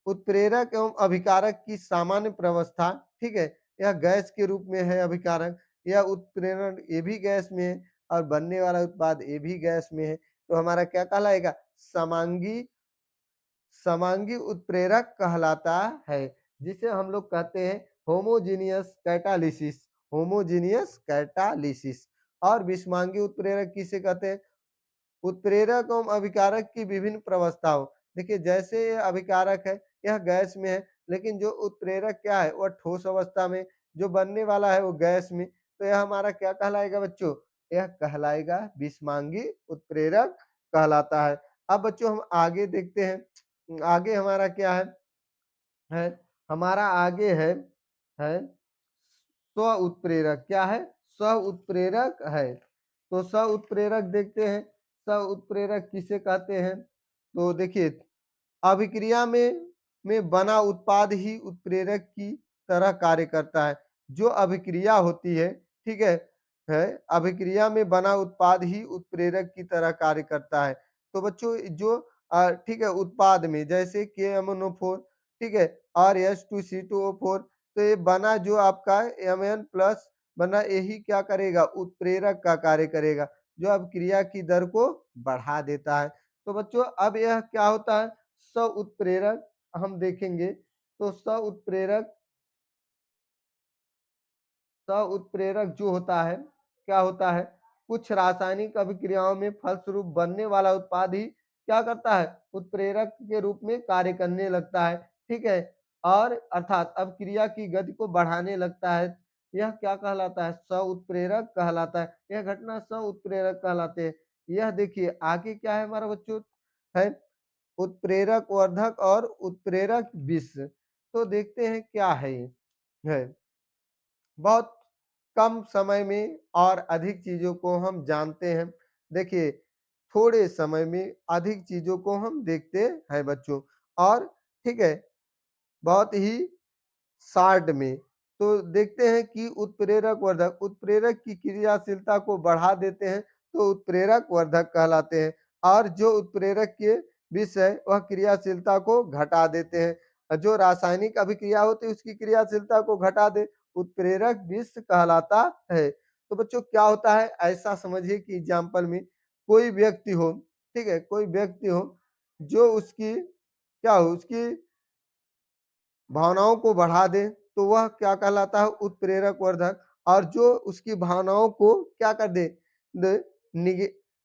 उत्प्रेरक एवं अभिकारक की सामान्य प्रवस्था, ठीक है? यह गैस के रूप में है अभिकारक, यह उत्प्रेरण ये भी गैस में है और बनने वाला उत्पाद ये भी गैस में है। तो हमारा क्या कहलाएगा? समांगी समांगी उत्प्रेरक कहलाता है, जिसे हम लोग कहते हैं होमोजीनियस कैटालिसिस, होमोजीनियस कैटालिसिस। और विषमांगी उत्प्रेरक किसे कहते हैं? उत्प्रेरक एवं अभिकारक की विभिन्न प्रवस्थाओं, देखिए जैसे ये अभिकारक है यह गैस में है, लेकिन जो उत्प्रेरक क्या है वह ठोस अवस्था में, जो बनने वाला है वो गैस में। तो यह हमारा क्या कहलाएगा बच्चों? यह कहलाएगा विषमांगी उत्प्रेरक कहलाता है। अब बच्चों हम आगे देखते हैं, आगे हमारा क्या है हमारा आगे है स्व उत्प्रेरक। क्या है? स्व उत्प्रेरक है। तो स्व उत्प्रेरक देखते हैं, स्व उत्प्रेरक किसे कहते हैं? तो देखिए अभिक्रिया में बना उत्पाद ही उत्प्रेरक की तरह कार्य करता है। जो अभिक्रिया होती है, ठीक है अभिक्रिया में बना उत्पाद ही उत्प्रेरक की तरह कार्य करता है। तो बच्चों जो ठीक है उत्पाद में जैसे KMnO4, ठीक है, और H2C2O4, तो ये बना जो आपका Mn प्लस बना यही क्या करेगा? उत्प्रेरक का कार्य करेगा, जो अभिक्रिया की दर को बढ़ा देता है। तो बच्चों अब यह क्या होता है? स्व उत्प्रेरक हम देखेंगे तो स्व उत्प्रेरक जो होता है क्या होता है? कुछ रासायनिक अभिक्रियाओं में फलस्वरूप बनने वाला उत्पाद ही क्या करता है? उत्प्रेरक के रूप में कार्य करने लगता है, ठीक है, और अर्थात अभिक्रिया की गति को बढ़ाने लगता है। यह क्या कहलाता है? स्व उत्प्रेरक कहलाता है। यह घटना स्व उत्प्रेरक कहलाते हैं। यह देखिए आगे क्या है हमारा बच्चों? है उत्प्रेरक वर्धक और उत्प्रेरक विष। तो देखते हैं क्या है ये? है बहुत कम समय में और अधिक चीजों को हम जानते हैं। देखिए थोड़े समय में अधिक चीजों को हम देखते हैं बच्चों, और ठीक है बहुत ही शार्ट में। तो देखते हैं कि उत्प्रेरक वर्धक उत्प्रेरक की क्रियाशीलता को बढ़ा देते हैं, तो उत्प्रेरक वर्धक कहलाते हैं। और जो उत्प्रेरक के विष है वह क्रियाशीलता को घटा देते हैं। जो रासायनिक अभिक्रिया होती है उसकी क्रियाशीलता को घटा दे, उत्प्रेरक विष कहलाता है। तो बच्चों क्या होता है? ऐसा समझिए कि एग्जाम्पल में कोई व्यक्ति हो, ठीक है, कोई व्यक्ति हो जो उसकी क्या हो उसकी भावनाओं को बढ़ा दे, तो वह क्या कहलाता है? उत्प्रेरक वर्धक। और जो उसकी भावनाओं को क्या कर दे,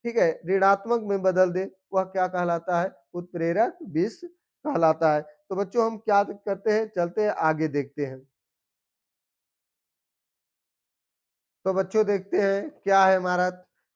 ठीक है ऋणात्मक में बदल दे, वह क्या कहलाता है? उत्प्रेरक विष कहलाता है। तो बच्चों हम क्या करते हैं? चलते हैं आगे देखते हैं। तो बच्चों देखते हैं क्या है हमारा,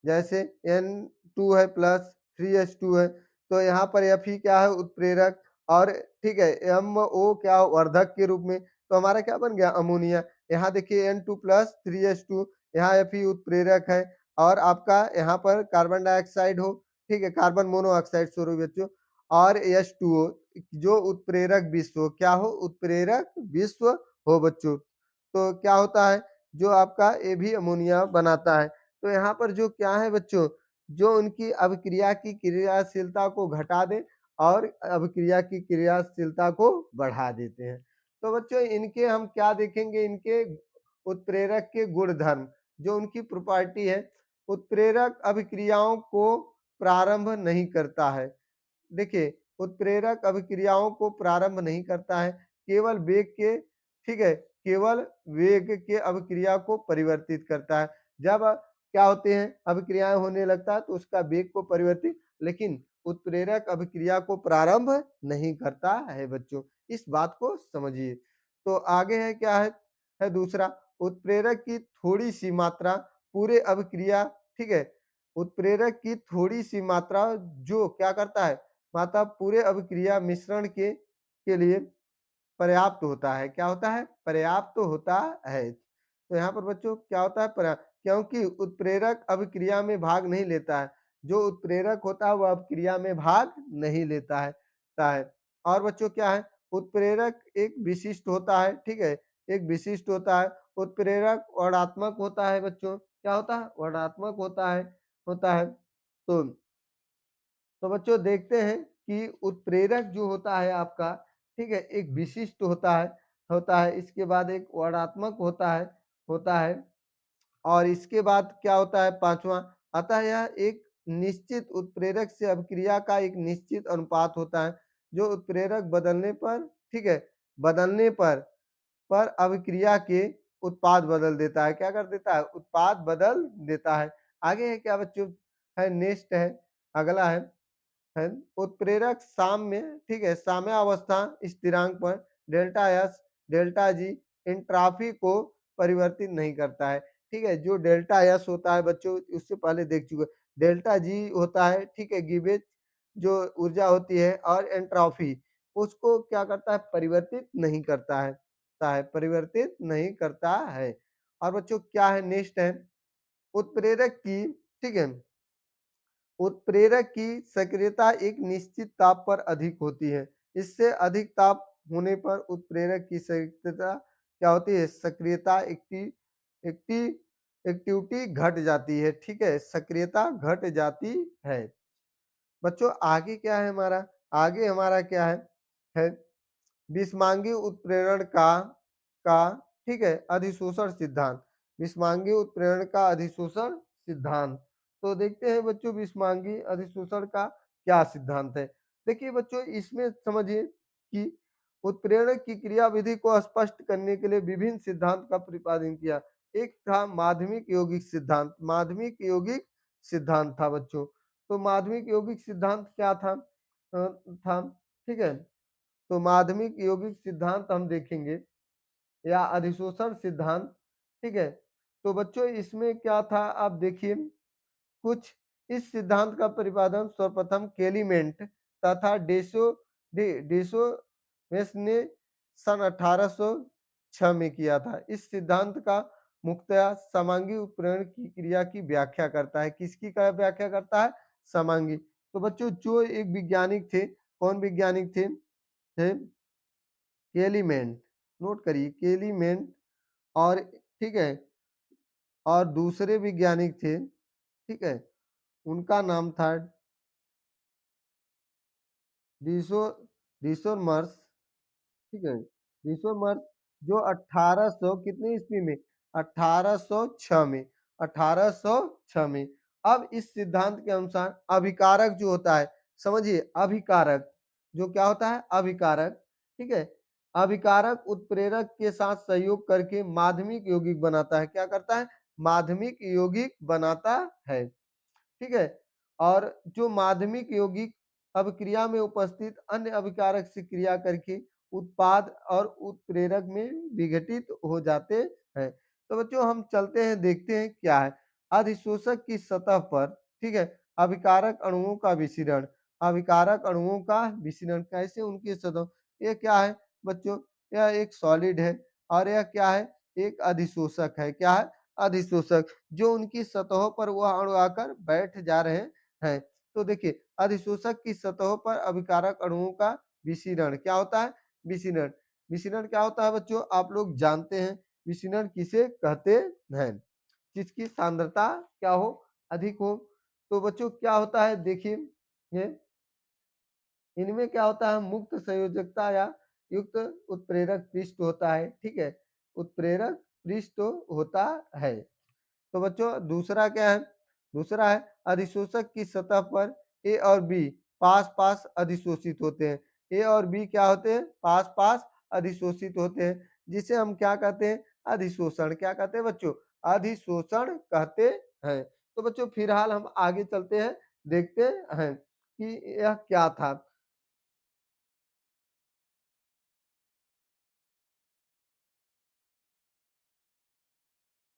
जैसे N2 है प्लस 3H2 है, तो यहाँ पर Fe क्या है? उत्प्रेरक, और ठीक है MO क्या हो? वर्धक के रूप में। तो हमारा क्या बन गया? अमोनिया। यहाँ देखिए N2 प्लस 3H2, यहाँ Fe उत्प्रेरक है, और आपका यहाँ पर कार्बन डाइऑक्साइड हो, ठीक है कार्बन मोनोऑक्साइड सॉरी बच्चों, और H2O जो उत्प्रेरक विश्व क्या हो? उत्प्रेरक विश्व हो बच्चों। तो क्या होता है? जो आपका ये भी अमोनिया बनाता है। तो यहाँ पर जो क्या है बच्चों, जो उनकी अभिक्रिया की क्रियाशीलता को घटा दे और अभिक्रिया की क्रियाशीलता को बढ़ा देते हैं। तो बच्चों इनके हम क्या देखेंगे? इनके उत्प्रेरक के गुणधर्म, जो उनकी प्रॉपर्टी है। उत्प्रेरक अभिक्रियाओं को प्रारंभ नहीं करता है। देखिए उत्प्रेरक अभिक्रियाओं को प्रारंभ नहीं करता है, केवल वेग के, ठीक है, केवल वेग के अभिक्रिया को परिवर्तित करता है। जब क्या होते हैं अभिक्रियाएं होने लगता है तो उसका वेग को परिवर्तित, लेकिन उत्प्रेरक अभिक्रिया को प्रारंभ नहीं करता है बच्चों, इस बात को समझिए। तो आगे है दूसरा, उत्प्रेरक की थोड़ी सी मात्रा पूरे अभिक्रिया ठीक है? उत्प्रेरक की थोड़ी-सी मात्रा जो क्या करता है, मात्रा पूरे अभिक्रिया मिश्रण के लिए पर्याप्त होता है। क्या होता है? पर्याप्त होता है। तो यहाँ पर बच्चों क्या होता है? क्योंकि उत्प्रेरक अभिक्रिया में भाग नहीं लेता है। जो उत्प्रेरक होता है वह अभिक्रिया में भाग नहीं लेता है। और बच्चों क्या है? उत्प्रेरक एक विशिष्ट होता है, ठीक है? एक विशिष्ट होता है। उत्प्रेरक वर्णात्मक होता है बच्चों। क्या होता है? वर्णात्मक होता है। तो बच्चों देखते हैं कि उत्प्रेरक जो होता है आपका, ठीक है, एक विशिष्ट होता है, इसके बाद एक वर्णात्मक होता है और इसके बाद क्या होता है पांचवा, अतः यह एक निश्चित उत्प्रेरक से अभिक्रिया का एक निश्चित अनुपात होता है जो उत्प्रेरक बदलने पर, ठीक है, बदलने पर अभिक्रिया के उत्पाद बदल देता है। क्या कर देता है? उत्पाद बदल देता है। आगे है क्या बच्चों? है नेक्स्ट है, अगला है उत्प्रेरक साम्य, ठीक है, साम्यावस्था स्थिरांक पर delta S delta G entropy को परिवर्तित नहीं करता है, ठीक है। जो डेल्टा एस होता है बच्चों उससे पहले देख चुके, डेल्टा जी होता है, ठीक है, गिबेज जो ऊर्जा होती है और एंट्रॉपी उसको क्या करता है? परिवर्तित नहीं करता है, परिवर्तित नहीं करता है। और बच्चों क्या है नेक्स्ट है उत्प्रेरक की, ठीक है, उत्प्रेरक की सक्रियता एक निश्चित ताप पर अधिक होती है। इससे अधिक ताप होने पर उत्प्रेरक की सक्रियता क्या होती है? सक्रियता एक्टिविटी घट जाती है, ठीक है, सक्रियता घट जाती है। बच्चों आगे क्या है हमारा? आगे हमारा क्या है विषमांगी उत्प्रेरण का ठीक है अधिशोषण सिद्धांत। विषमांगी उत्प्रेरण का अधिशोषण सिद्धांत। तो देखते हैं बच्चों विषमांगी अधिशोषण का क्या सिद्धांत है। देखिए बच्चों इसमें समझिए कि उत्प्रेरण की क्रियाविधि को स्पष्ट करने के लिए विभिन्न सिद्धांत का प्रतिपादन किया। एक था माध्यमिक यौगिक सिद्धांत। माध्यमिक यौगिक सिद्धांत था बच्चों। तो माध्यमिक यौगिक सिद्धांत क्या था, ठीक है। तो माध्यमिक यौगिक सिद्धांत हम देखेंगे या अधिशोषण सिद्धांत, ठीक है। तो बच्चों इसमें क्या था आप देखिए कुछ इस सिद्धांत का प्रतिपादन सर्वप्रथम केलीमेंट तथा डेसोवेस ने सन 1806 में किया था। इस सिद्धांत का मुख्यतः समांगी उत्प्रेरण की क्रिया की व्याख्या करता है। किसकी का व्याख्या करता है? समांगी। तो बच्चों जो एक वैज्ञानिक थे, कौन वैज्ञानिक थे केलीमेंट, नोट करिए केलीमेंट और ठीक है और दूसरे वैज्ञानिक थे, ठीक है, उनका नाम था डिसो डिसोमर्स, ठीक है, डिसोमर्स जो 1800 कितने ईस्वी में? 1806 में, 1806 में। अब इस सिद्धांत के अनुसार अभिकारक जो होता है, समझिए अभिकारक जो क्या होता है? अभिकारक, ठीक है, अभिकारक उत्प्रेरक के साथ सहयोग करके माध्यमिक यौगिक बनाता है। क्या करता है? माध्यमिक यौगिक बनाता है, ठीक है। और जो माध्यमिक यौगिक अभिक्रिया में उपस्थित अन्य अभिकारक से क्रिया करके उत्पाद और उत्प्रेरक में विघटित हो जाते हैं। तो बच्चों हम चलते हैं देखते हैं क्या है अधिशोषक की सतह पर, ठीक है, अभिकारक अणुओं का विशिरण। अभिकारक अणुओं का विशिरण कैसे उनकी सतह, ये क्या है बच्चों? यह एक सॉलिड है और यह क्या है? एक अधिशोषक है। क्या है? अधिशोषक जो उनकी सतहों पर वह अणु आकर बैठ जा रहे हैं। तो देखिए अधिशोषक की सतहों पर अभिकारक अणुओं का विशिरण क्या होता है? विशिरण। विशिरण क्या होता है बच्चों? आप लोग जानते हैं विशिरण किसे कहते हैं? जिसकी सांद्रता क्या हो? अधिक हो। तो बच्चों क्या होता है देखिए ये इनमें क्या होता है मुक्त संयोजकता या युक्त उत्प्रेरक पृष्ठ होता है, ठीक है, उत्प्रेरक पृष्ठ होता है। तो बच्चों दूसरा क्या है? दूसरा है अधिशोषक की सतह पर ए और बी पास पास अधिशोषित होते हैं। ए और बी क्या होते हैं? पास पास अधिशोषित होते हैं, जिसे हम क्या कहते हैं? अधिशोषण। क्या कहते हैं बच्चों? अधिशोषण कहते हैं। तो बच्चों फिलहाल हम आगे चलते हैं देखते हैं कि यह क्या था।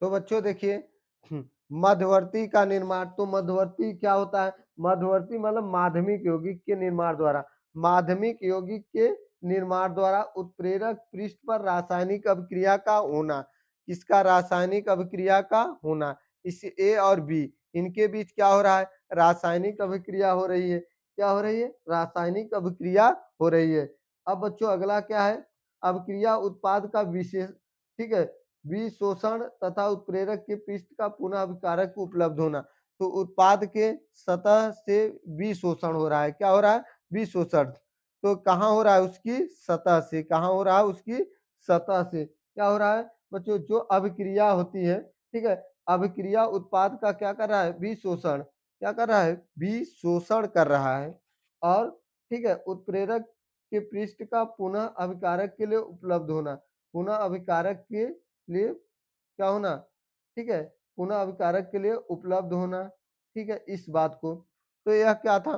तो बच्चों देखिए मध्यवर्ती का निर्माण, तो मध्यवर्ती क्या होता है? मध्यवर्ती मतलब माध्यमिक यौगिक के निर्माण द्वारा, माध्यमिक यौगिक के निर्माण द्वारा उत्प्रेरक पृष्ठ पर रासायनिक अभिक्रिया का होना। किसका? रासायनिक अभिक्रिया का होना। इस ए और बी इनके बीच क्या हो रहा है? रासायनिक अभिक्रिया हो रही है। क्या हो रही है? रासायनिक अभिक्रिया हो रही है। अब बच्चों अगला क्या है? अभिक्रिया उत्पाद का विशेष, ठीक है, विशोषण तथा उत्प्रेरक के पृष्ठ का पुनः अभिकारक उपलब्ध होना। तो उत्पाद के सतह से विशोषण हो रहा है। क्या हो रहा है? विशोषण। तो कहाँ हो रहा है? उसकी सतह से। कहाँ हो रहा है? उसकी सतह से। क्या हो रहा है बच्चों? जो अभिक्रिया होती है, ठीक है, अभिक्रिया उत्पाद का क्या कर रहा है? विशोषण। क्या कर रहा है? विशोषण कर रहा है। और ठीक है, उत्प्रेरक के पृष्ठ का पुनः अभिकारक के लिए उपलब्ध होना। पुनः अभिकारक के लिए क्या होना? ठीक है, पुनः अभिकारक के लिए उपलब्ध होना। ठीक है, इस बात को। तो यह क्या था?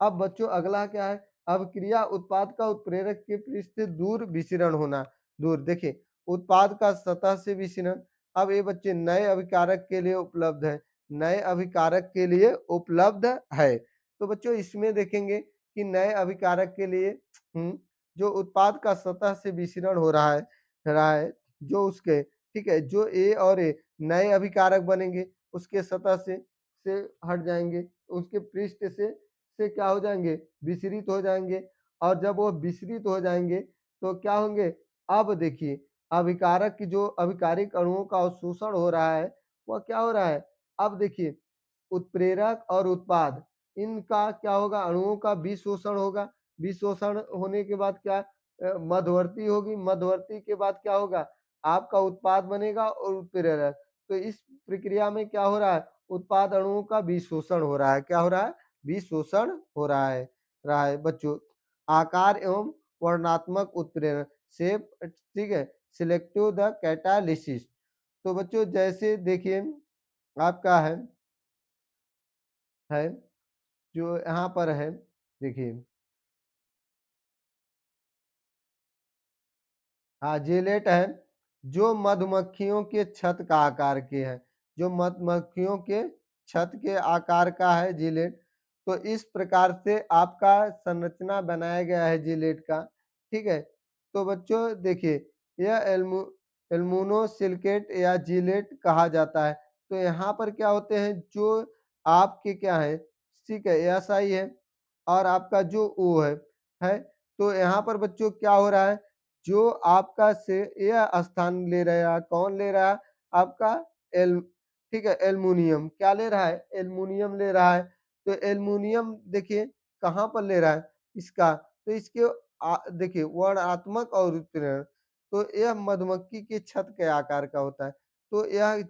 अब बच्चों अगला क्या है? अभिक्रिया उत्पाद का उत्प्रेरक के पृष्ठ से दूर विकिरण होना। दूर देखिए, उत्पाद का सतह से विकिरण। अब ये बच्चे नए अभिकारक के लिए उपलब्ध है। नए अभिकारक के लिए उपलब्ध है। तो बच्चों इसमें देखेंगे कि नए अभिकारक के लिए जो उत्पाद का सतह से विकिरण हो रहा है, जो उसके, ठीक है, जो ए और ए नए अभिकारक बनेंगे, उसके सतह से हट जाएंगे, उसके पृष्ठ से क्या हो जाएंगे? विचरित हो जाएंगे। और जब वो विचरित हो जाएंगे तो क्या होंगे? अब देखिए, अभिकारक की जो अभिकारिक अणुओं का अवशोषण हो रहा है, वह क्या हो रहा है? अब देखिए, उत्प्रेरक और उत्पाद इनका क्या होगा? अणुओं का विशोषण होगा। विशोषण होने के बाद क्या? मध्यवर्ती होगी। मध्यवर्ती के बाद क्या होगा? आपका उत्पाद बनेगा और उत्प्रेरक। तो इस प्रक्रिया में क्या हो रहा है? उत्पाद अणुओं का विशोषण हो रहा है। क्या हो रहा है? विशोषण हो रहा है बच्चों। आकार एवं वर्णात्मक उत्प्रेरण, शेप, ठीक है, सिलेक्टिव द कैटालिसिस। तो बच्चों जैसे देखिए आपका है जो यहाँ पर है, देखिए, हाँ जेलेट है, जो मधुमक्खियों के छत का आकार के है। जो मधुमक्खियों के छत के आकार का है जिलेट। तो इस प्रकार से आपका संरचना बनाया गया है जिलेट का। ठीक है, तो बच्चों देखिए, यह एल्मुनोसिलिकेट या जिलेट कहा जाता है। तो यहाँ पर क्या होते हैं? जो आपके क्या है, ठीक है, एस आई है और आपका जो ओ है। तो यहाँ पर बच्चों क्या हो रहा है? जो आपका से यह स्थान ले रहा है, कौन ले रहा है? आपका एल, ठीक है, एल्युमिनियम क्या ले रहा है? एल्युमिनियम ले रहा है। तो एल्युमिनियम देखिए कहाँ पर ले रहा है? इसका, तो इसके देखिए वर्णात्मक और उत्प्रेरण। तो यह मधुमक्खी के छत के आकार का होता है। तो यह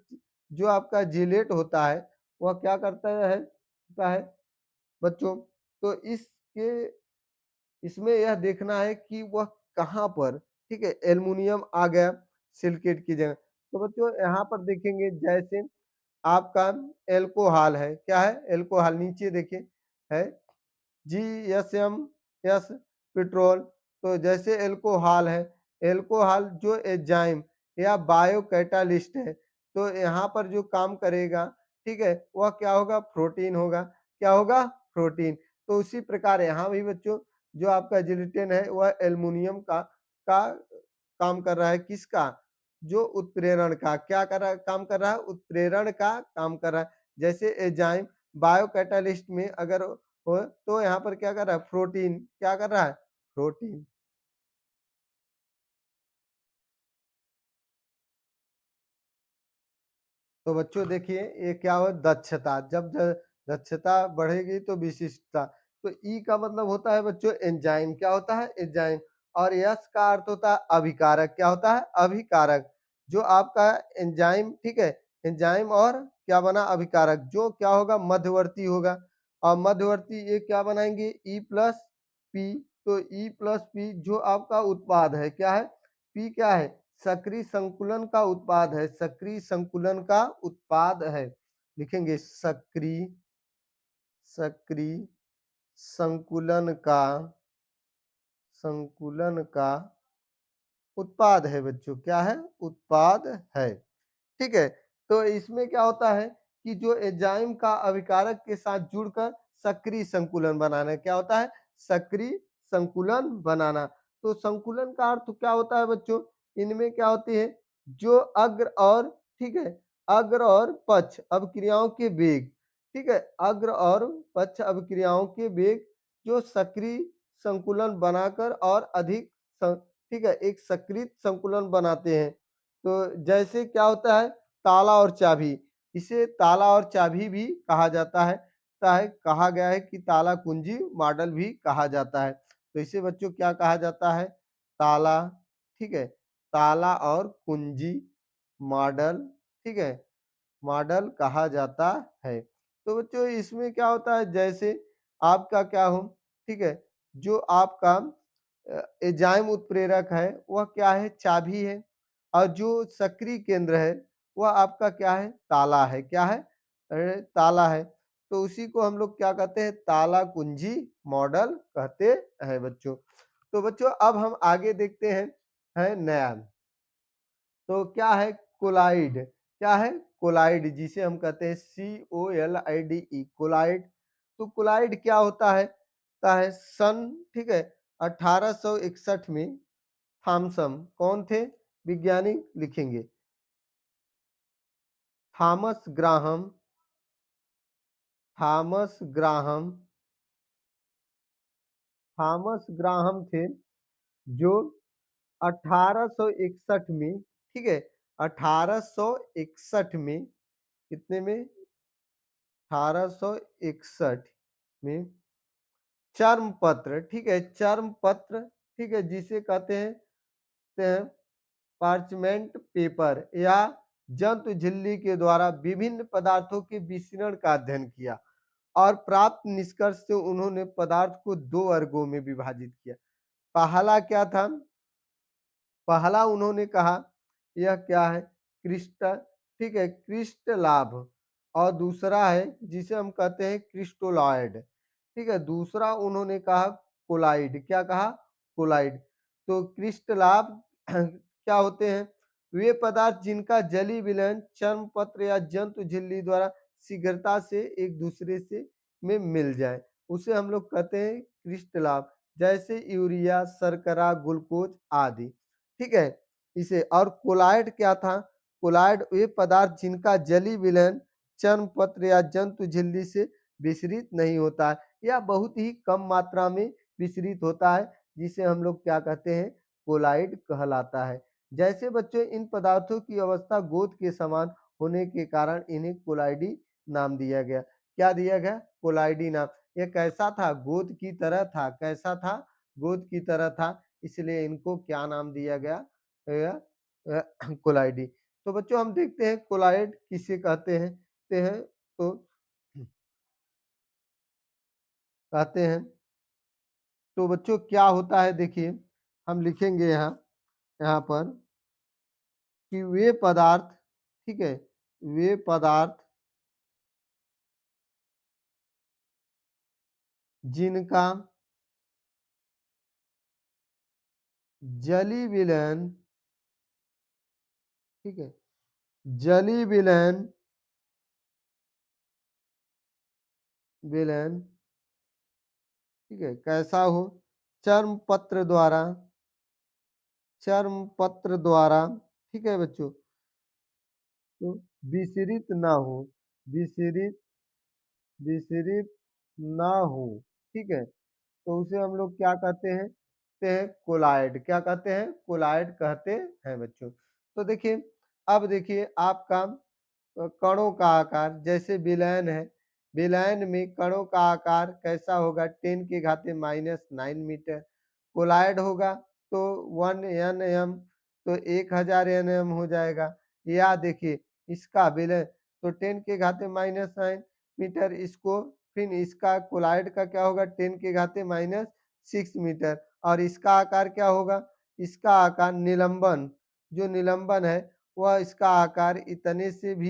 जो आपका जिलेट होता है, वह क्या होता है बच्चों? तो इसके इसमें यह देखना है कि वह कहाँ पर, ठीक है, एल्युमिनियम आ गया सिलिकेट की जगह। तो बच्चों यहाँ पर देखेंगे जैसे आपका एल्कोहल है। क्या है? एल्कोहल नीचे देखिए है GSM पेट्रोल। तो जैसे एल्कोहल है, एल्कोहल जो एंजाइम या बायो कैटालिस्ट है, तो यहाँ पर जो काम करेगा, ठीक है, वह क्या होगा? प्रोटीन होगा। क्या होगा? प्रोटीन। तो उसी प्रकार यहाँ भी बच्चों जो आपका जिलेटिन है वह एल्युमिनियम का काम कर रहा है। किसका? जो उत्प्रेरण का। क्या कर रहा है? काम कर रहा है, उत्प्रेरण का काम कर रहा है। जैसे एंजाइम बायो कैटालिस्ट में अगर हो तो यहाँ पर क्या कर रहा है? प्रोटीन क्या कर रहा है? प्रोटीन। तो बच्चों देखिए ये क्या हो? दक्षता। जब दक्षता बढ़ेगी तो विशिष्टता। तो ई का मतलब होता है बच्चों एंजाइम। क्या होता है? एंजाइम। और यस का अर्थ होता है अभिकारक। क्या होता है? अभिकारक। जो आपका एंजाइम, ठीक है, एंजाइम और क्या बना? अभिकारक। जो क्या होगा? मध्यवर्ती होगा। और मध्यवर्ती ये क्या बनाएंगे? E plus P. तो ई प्लस पी जो आपका उत्पाद है, क्या है? पी क्या है? सक्रिय संकुलन का उत्पाद है। सक्रिय संकुलन का उत्पाद है। लिखेंगे सक्रिय संकुलन का उत्पाद है बच्चों। क्या है? उत्पाद है। ठीक है, तो इसमें क्या होता है कि जो एंजाइम का अभिकारक के साथ जुड़कर सक्रिय संकुलन बनाना। क्या होता है? सक्रिय संकुलन बनाना। तो संकुलन का अर्थ क्या होता है बच्चों? इनमें क्या होती है? जो अग्र और ठीक है, अग्र और पक्ष अभिक्रियाओं के वेग, ठीक है? अग्र और पक्ष अभिक्रियाओं के वेग जो सक्रिय संकुलन बनाकर और अधिक ठीक है, एक सक्रिय संकुलन बनाते हैं। तो जैसे क्या होता है? ताला और चाबी, इसे ताला और चाबी भी कहा जाता है। कहा गया है कि ताला कुंजी मॉडल भी कहा जाता है। तो इसे बच्चों क्या कहा जाता है? ताला, ठीक है? ताला और कुंजी मॉडल, ठीक है? मॉडल कहा जाता है। तो बच्चों इसमें क्या होता है? जैसे आपका क्या हो, ठीक है? जो आपका एंजाइम उत्प्रेरक है वह क्या है? चाबी है। और जो सक्रिय केंद्र है वह आपका क्या है? ताला है। क्या है? ताला है। तो उसी को हम लोग क्या कहते हैं? ताला कुंजी मॉडल कहते हैं बच्चों। तो बच्चों अब हम आगे देखते हैं, है नया। तो क्या है? कोलाइड। क्या है? कोलाइड, जिसे हम कहते हैं COLIDE, कोलाइड। तो कोलाइड क्या होता है? सन, ठीक है, 1861 में थॉमसन कौन थे? वैज्ञानिक लिखेंगे। Thomas Graham, Thomas Graham, Thomas Graham थे जो 1861 में, ठीक है, 1861 में, कितने में? 1861 में चर्म पत्र, ठीक है, चर्म पत्र, ठीक है, जिसे कहते हैं पार्चमेंट पेपर या जंतु झिल्ली के द्वारा विभिन्न पदार्थों के विसरण का अध्ययन किया और प्राप्त निष्कर्ष से उन्होंने पदार्थ को दो वर्गों में विभाजित किया। पहला क्या था? पहला उन्होंने कहा यह क्या है? क्रिस्टल, ठीक है, क्रिस्टलाभ। और दूसरा है जिसे हम कहते हैं क्रिस्टोलॉयड, ठीक है। दूसरा उन्होंने कहा कोलाइड। क्या कहा? कोलाइड। तो क्रिस्टलाभ क्या होते हैं? वे पदार्थ जिनका जली विलयन चर्म पत्र या जंतु झिल्ली द्वारा शीघ्रता से एक दूसरे से में मिल जाए, उसे हम लोग कहते हैं क्रिस्टलाभ। जैसे यूरिया, शर्करा, ग्लूकोज आदि, ठीक है। इसे और कोलाइड क्या था? कोलाइड वे पदार्थ जिनका जली विलयन चर्म पत्र या जंतु झिल्ली से विसरित नहीं होता है या बहुत ही कम मात्रा में विसरित होता है, जिसे हम लोग क्या कहते हैं? कोलाइड कहलाता है। जैसे बच्चों इन पदार्थों की अवस्था गोंद के समान होने के कारण इन्हें कोलाइडी नाम दिया गया। क्या दिया गया? कोलाइडी नाम। ये कैसा था? गोंद की तरह था। कैसा था? गोंद की तरह था, इसलिए इनको क्या नाम दिया गया? कोलाइडी। तो बच्चों हम देखते हैं कोलाइड किसे कहते हैं? तो कहते हैं, तो बच्चों क्या होता है? देखिए हम लिखेंगे यहाँ पर कि वे पदार्थ, ठीक है, वे पदार्थ जिनका जली विलयन, ठीक है, जली विलयन, विलयन, ठीक है, कैसा हो? चर्म पत्र द्वारा, चर्म पत्र द्वारा, ठीक है बच्चों, तो विसरित ना हो, विसरित, विसरित ना हो, ठीक है। तो उसे हम लोग क्या कहते हैं? कहते हैं कोलाइड। क्या कहते हैं? कोलाइड कहते हैं बच्चों। तो देखिए अब देखिए आपका कणों का आकार, जैसे विलयन है, विलयन में कणों का आकार कैसा होगा? 10⁻⁹ मीटर। कोलाइड होगा तो 1 nm, तो 1000 nm हो जाएगा। या देखिए इसका विलयन तो 10⁻⁹ मीटर, इसको फिर इसका कोलाइड का क्या होगा? 10⁻⁶ मीटर। और इसका आकार क्या होगा? इसका आकार निलंबन, जो निलंबन है वह इसका आकार इतने से भी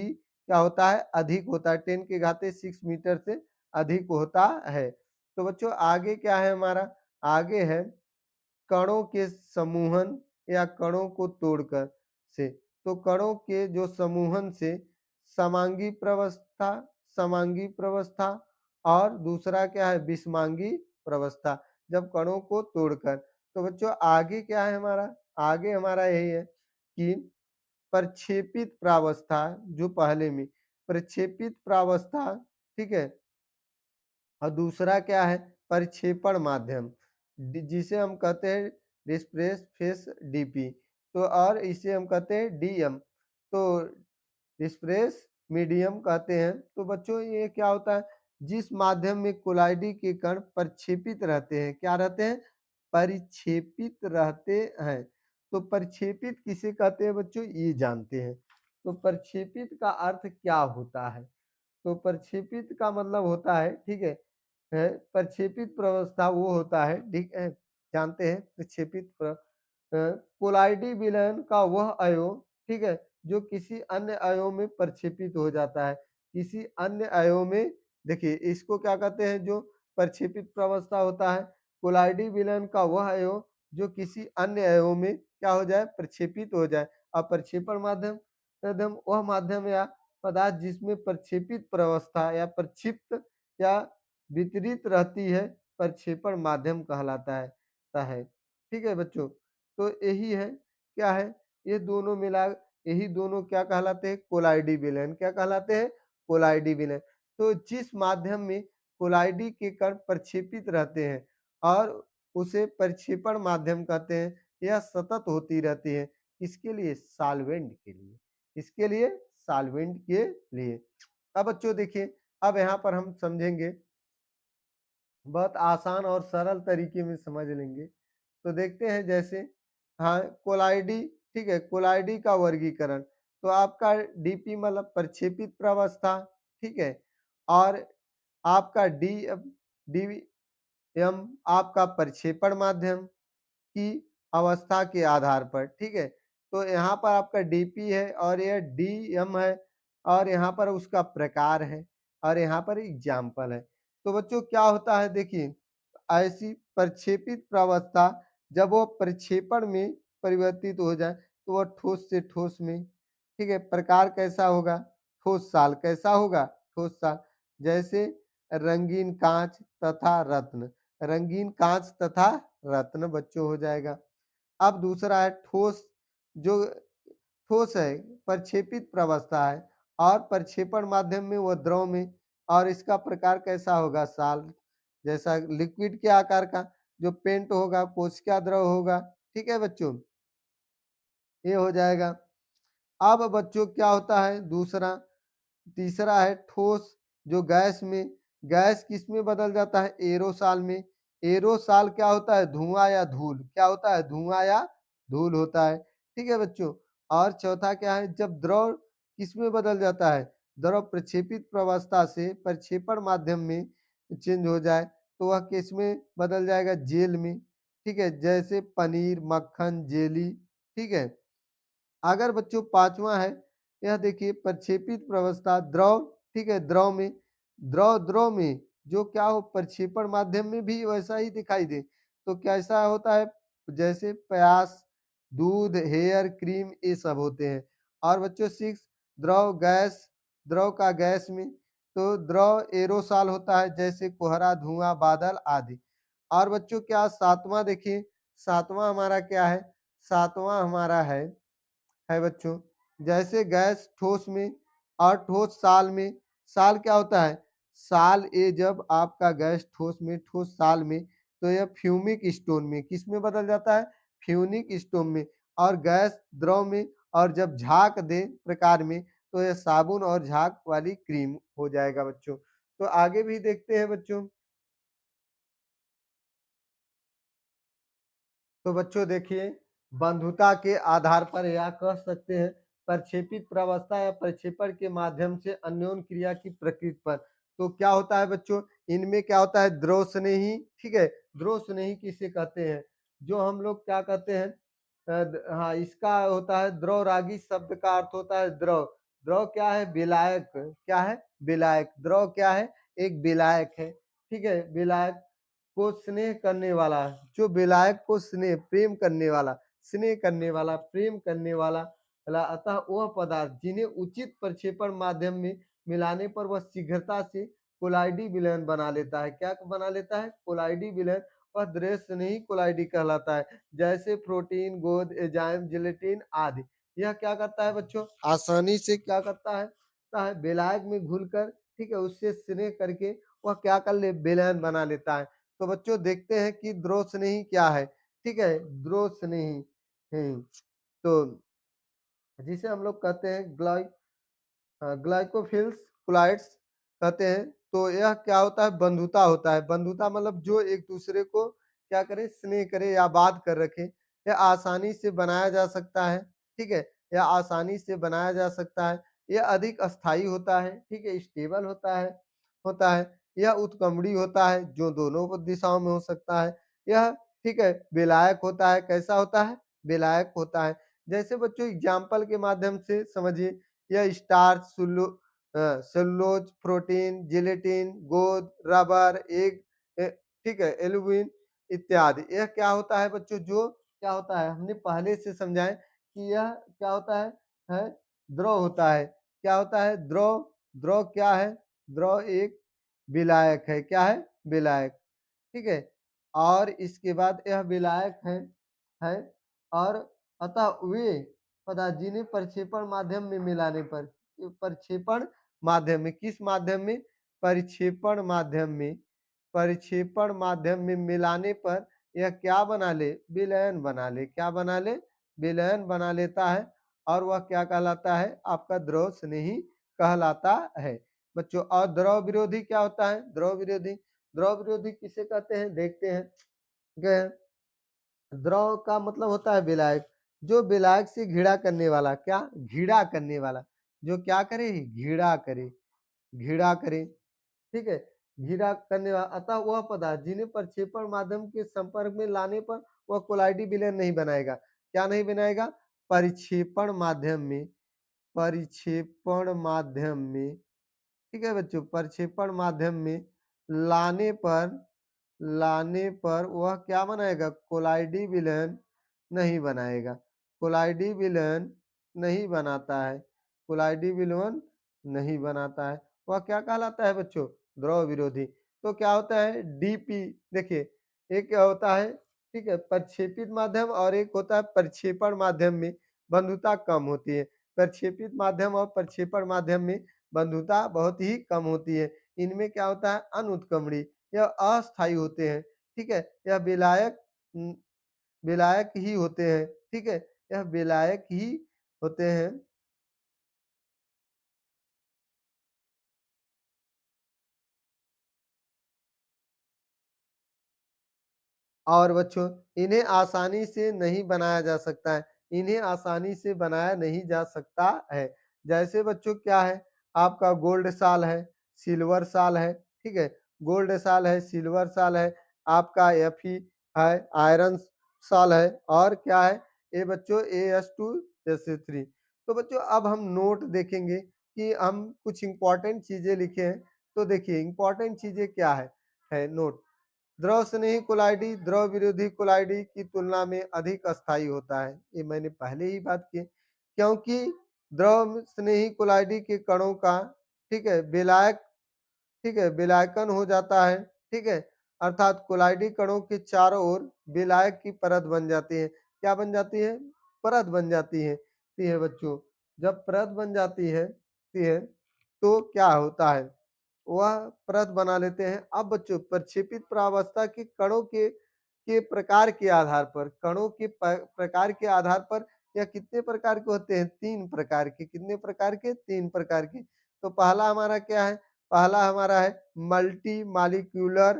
क्या होता है? अधिक होता है, 10⁻⁶ मीटर से अधिक होता है। तो बच्चों आगे क्या है हमारा? आगे है कणों के समूहन या कणों को तोड़कर से। तो कणों के जो समूहन से समांगी प्रवस्था, समांगी प्रवस्था, और दूसरा क्या है विषमांगी प्रवस्था, जब कणों को तोड़कर। तो बच्चों आगे क्या है हमारा, आगे हमारा यही है कि प्रक्षेपित प्रावस्था, जो पहले में प्रक्षेपित प्रावस्था, ठीक है, और दूसरा क्या है प्रक्षेपण माध्यम, जिसे हम कहते हैं डिस्प्रेस फेस डीपी, तो और इसे हम कहते हैं डीएम, तो डिस्प्रेस मीडियम कहते हैं। तो बच्चों ये क्या होता है, जिस माध्यम में कोलाइडी के कण प्रक्षेपित रहते हैं, क्या रहते हैं, परिक्षेपित रहते हैं। तो प्रक्षेपित किसे कहते हैं बच्चों, ये जानते हैं। तो प्रक्षेपित का अर्थ क्या होता है, तो प्रक्षेपित का मतलब होता है, ठीक है, प्रक्षेपित प्रवस्था वो होता है, ठीक है, जानते हैं प्रक्षेपित कोलाइडी विलयन का वह अयों, ठीक है, जो किसी अन्य अयों में प्रक्षेपित हो जाता है, किसी अन्य अयों में। देखिए इसको क्या कहते हैं, जो प्रक्षेपित प्रवस्था होता है, कोलाइडी विलयन का वह अयों जो किसी अन्य अयों में क्या हो जाए, प्रक्षेपित हो जाए। और प्रक्षेपण माध्यम माध्यम वह माध्यम या पदार्थ जिसमें प्रक्षेपित प्रवस्था या प्रक्षिप्त या वितरित रहती है, प्रक्षेपण माध्यम कहलाता है ठीक है बच्चों। तो यही है, क्या है, ये दोनों मिला, यही दोनों क्या कहलाते हैं, कोलाइडी विलयन, क्या कहलाते हैं, कोलाइडी विलयन। तो जिस माध्यम में कोलाइडी के कण प्रक्षेपित रहते हैं और उसे प्रक्षेपण माध्यम कहते हैं, यह सतत होती रहती है, किसके लिए, सॉल्वेंट के लिए, इसके लिए सॉल्वेंट के लिए। अब बच्चों देखिए, अब यहाँ पर हम समझेंगे, बहुत आसान और सरल तरीके में समझ लेंगे। तो देखते हैं जैसे, हाँ कोलाइडी, ठीक है, कोलाइडी का वर्गीकरण, तो आपका डीपी मतलब प्रक्षेपित प्रावस्था, ठीक है, और आपका डीवीएम आपका प्रक्षेपण माध्यम की अवस्था के आधार पर, ठीक है। तो यहाँ पर आपका डीपी है और यह डीएम है, और यहाँ पर उसका प्रकार है, और यहाँ पर एग्जाम्पल है। तो बच्चों क्या होता है, देखिए ऐसी प्रक्षेपित प्रावस्था जब वो प्रक्षेपण में परिवर्तित हो जाए तो वह ठोस से ठोस में, ठीक है, प्रकार कैसा होगा, ठोस साल कैसा होगा, ठोस साल, जैसे रंगीन कांच तथा रत्न, रंगीन कांच तथा रत्न बच्चों हो जाएगा। अब दूसरा है ठोस, जो ठोस है, प्रक्षेपित प्रावस्था है और प्रक्षेपण माध्यम में वह द्रव में, और इसका प्रकार कैसा होगा, साल जैसा लिक्विड के आकार का, जो पेंट होगा, कोशिका द्रव होगा, ठीक है बच्चों, ये हो जाएगा। अब बच्चों क्या होता है दूसरा, तीसरा है ठोस, जो गैस में, गैस किस में बदल जाता है, एरोसाल में, एरोसाल क्या होता है, धुआं या धूल, क्या होता है, धुआं या धूल होता है, ठीक है बच्चों। और चौथा क्या है, जब द्रव किस में बदल जाता है, द्रव प्रक्षेपित प्रावस्था से प्रक्षेपण माध्यम में चेंज हो जाए तो वह किस में बदल जाएगा, जेल में, ठीक है, जैसे पनीर, मक्खन, जेली, ठीक है। अगर बच्चों पांचवा है, यह देखिए प्रक्षेपित प्रावस्था द्रव, ठीक है, द्रव में, द्रव में जो क्या हो प्रक्षेपण माध्यम में भी वैसा ही दिखाई दे, तो कैसा होता है, जैसे प्यास, दूध, हेयर क्रीम, ये सब होते हैं। और बच्चों सिक्स, द्रव गैस, द्रव का गैस में, तो द्रव एरोसाल होता है, जैसे कोहरा, धुआं, बादल आदि। और बच्चों क्या सातवां देखिए, सातवां हमारा क्या है, सातवां हमारा है बच्चों, जैसे गैस ठोस में और ठोस साल में, साल क्या होता है, साल ये जब आपका गैस ठोस में, ठोस साल में, तो यह फ्यूमिक स्टोन में किस में बदल जाता है, फ्यूनिक स्टोन में, और गैस द्रव में, और जब झाग दे प्रकार में तो यह साबुन और झाग वाली क्रीम हो जाएगा बच्चों। तो आगे भी देखते हैं बच्चों। तो बच्चों देखिए, बंधुता के आधार पर या कह सकते हैं प्रक्षेपित प्रावस्था या प्रक्षेपण के माध्यम से अन्योन क्रिया की प्रकृति पर। तो क्या होता है बच्चों, इनमें क्या होता है, द्रव स्नेही, ठीक है, द्रव स्नेही किसे कहते हैं, जो हम लोग क्या कहते हैं, हाँ इसका होता है द्रव रागी, शब्द का अर्थ होता है द्रव, द्रव क्या है, विलायक, क्या है, विलायक, द्रव क्या है, एक विलायक है, ठीक है, विलायक को स्नेह करने वाला, जो विलायक को स्नेह प्रेम करने वाला, स्नेह करने वाला, प्रेम करने वाला अतः वह पदार्थ जिन्हें उचित प्रक्षेपण माध्यम में मिलाने पर वह शीघ्रता से कोलाइडी विलयन बना लेता है। क्या बना लेता है? कोलाइडी विलयन। वह दृश्य नहीं कोलाइडी कहलाता है। जैसे प्रोटीन, गोंद, एंजाइम, जिलेटिन आदि। यह क्या करता है बच्चों? आसानी से क्या करता है बेलायक में घुलकर, ठीक है, उससे स्नेह करके वह क्या कर ले? विलयन बना लेता है। तो बच्चों देखते हैं कि द्रव स्नेही क्या है, ठीक है, द्रव स्नेही तो जिसे हम लोग कहते हैं ग्लाइकोफिल्स कोलाइड्स कहते हैं। तो यह क्या होता है? बंधुता होता है। बंधुता मतलब जो एक दूसरे को क्या करे? स्नेह करे या बात कर रखे। यह आसानी से बनाया जा सकता है, ठीक है, यह आसानी से बनाया जा सकता है। यह अधिक अस्थाई होता है, ठीक है, स्टेबल होता है। यह उत्कम्बी होता है जो दोनों दिशाओं में हो सकता है। यह, ठीक है, विलायक होता है। कैसा होता है? विलायक होता है। जैसे बच्चों एग्जाम्पल के माध्यम से समझिए, यह स्टार्च, सेलुलोज, प्रोटीन, जिलेटिन, गोंद, रबर, एग, ठीक है, एल्यूमिन इत्यादि। यह क्या होता है बच्चों? जो क्या होता है हमने पहले से समझाएं कि यह क्या होता है द्रव होता है। क्या होता है? द्रव। द्रव क्या है? द्रव एक विलायक है। क्या है? विलायक, ठीक है। और इसके बाद यह विलायक है और अतः वे पदार्थ जिन्हें प्रक्षेपण माध्यम में मिलाने पर, प्रक्षेपण माध्यम में, किस माध्यम में? परिक्षेपण माध्यम में। परिक्षेपण माध्यम में मिलाने पर यह क्या बना ले? विलयन बना ले। क्या बना ले? विलयन बना लेता है। और वह क्या कहलाता है? आपका द्रव स्नेही कहलाता है बच्चों। और द्रव विरोधी क्या होता है? द्रव विरोधी, द्रव विरोधी किसे कहते हैं? देखते हैं। द्रव का मतलब होता है विलायक। जो विलायक से घृणा करने वाला, क्या? घृणा करने वाला। जो क्या करे? घृणा करे, घृणा करे, ठीक है, घृणा करने वाला। अतः वह पदार्थ जिन्हें प्रक्षेपण माध्यम के संपर्क में लाने पर वह कोलाइडी विलयन नहीं बनाएगा। क्या नहीं बनाएगा? परिक्षेपण माध्यम में, परिक्षेपण माध्यम में, ठीक है बच्चों, प्रक्षेपण माध्यम में लाने पर, लाने पर वह क्या बनाएगा? कोलाइडी विलयन नहीं बनाएगा। कोलाइडी विलयन नहीं बनाता है। कोलाइडी विलयन नहीं बनाता है। वह क्या कहलाता है बच्चों? द्रव विरोधी। तो क्या होता है? डीपी, देखिए, एक क्या होता है, ठीक है, प्रक्षेपित माध्यम और एक होता है प्रक्षेपण माध्यम में बंधुता कम होती है। प्रक्षेपित माध्यम और प्रक्षेपण माध्यम में बंधुता बहुत ही कम होती है। इनमें क्या होता है? अनुत्क्रमणीय, यह अस्थायी होते हैं, ठीक है, यह विलायक, विलायक ही होते हैं, ठीक है, यह विलायक ही होते हैं। और बच्चों इन्हें आसानी से नहीं बनाया जा सकता है। इन्हें आसानी से बनाया नहीं जा सकता है। जैसे बच्चों क्या है? आपका गोल्ड साल है, सिल्वर साल है, ठीक है, गोल्ड साल है, सिल्वर साल है, आपका एफई है, आयरन साल है, और क्या है? ये बच्चों AS2SO3। तो बच्चों अब हम नोट देखेंगे कि हम कुछ इंपॉर्टेंट चीजें लिखे हैं। तो देखिए इंपॉर्टेंट चीजें क्या है नोट। द्रव स्नेही कोलाइडी द्रव विरोधी कोलाइडी की तुलना में अधिक अस्थायी होता है। ये मैंने पहले ही बात की, क्योंकि द्रव स्नेही कोलाइडी के कणों का, ठीक है, विलायक, ठीक है, विलायकन हो जाता है, ठीक है, अर्थात कोलाइडी कणों के चारों ओर विलायक की परत बन जाती है। क्या बन जाती है? परत बन जाती है। ठीक है बच्चों, जब परत बन जाती है, ठीक है, तो क्या होता है? वह परत बना लेते हैं। अब बच्चों प्रक्षेपित प्रावस्था के कणों के प्रकार के आधार पर, कणों के प्रकार के आधार पर यह कितने प्रकार के होते हैं? 3 प्रकार के। कितने प्रकार के? 3 प्रकार के। तो पहला हमारा क्या है? पहला हमारा है मल्टी मॉलिक्यूलर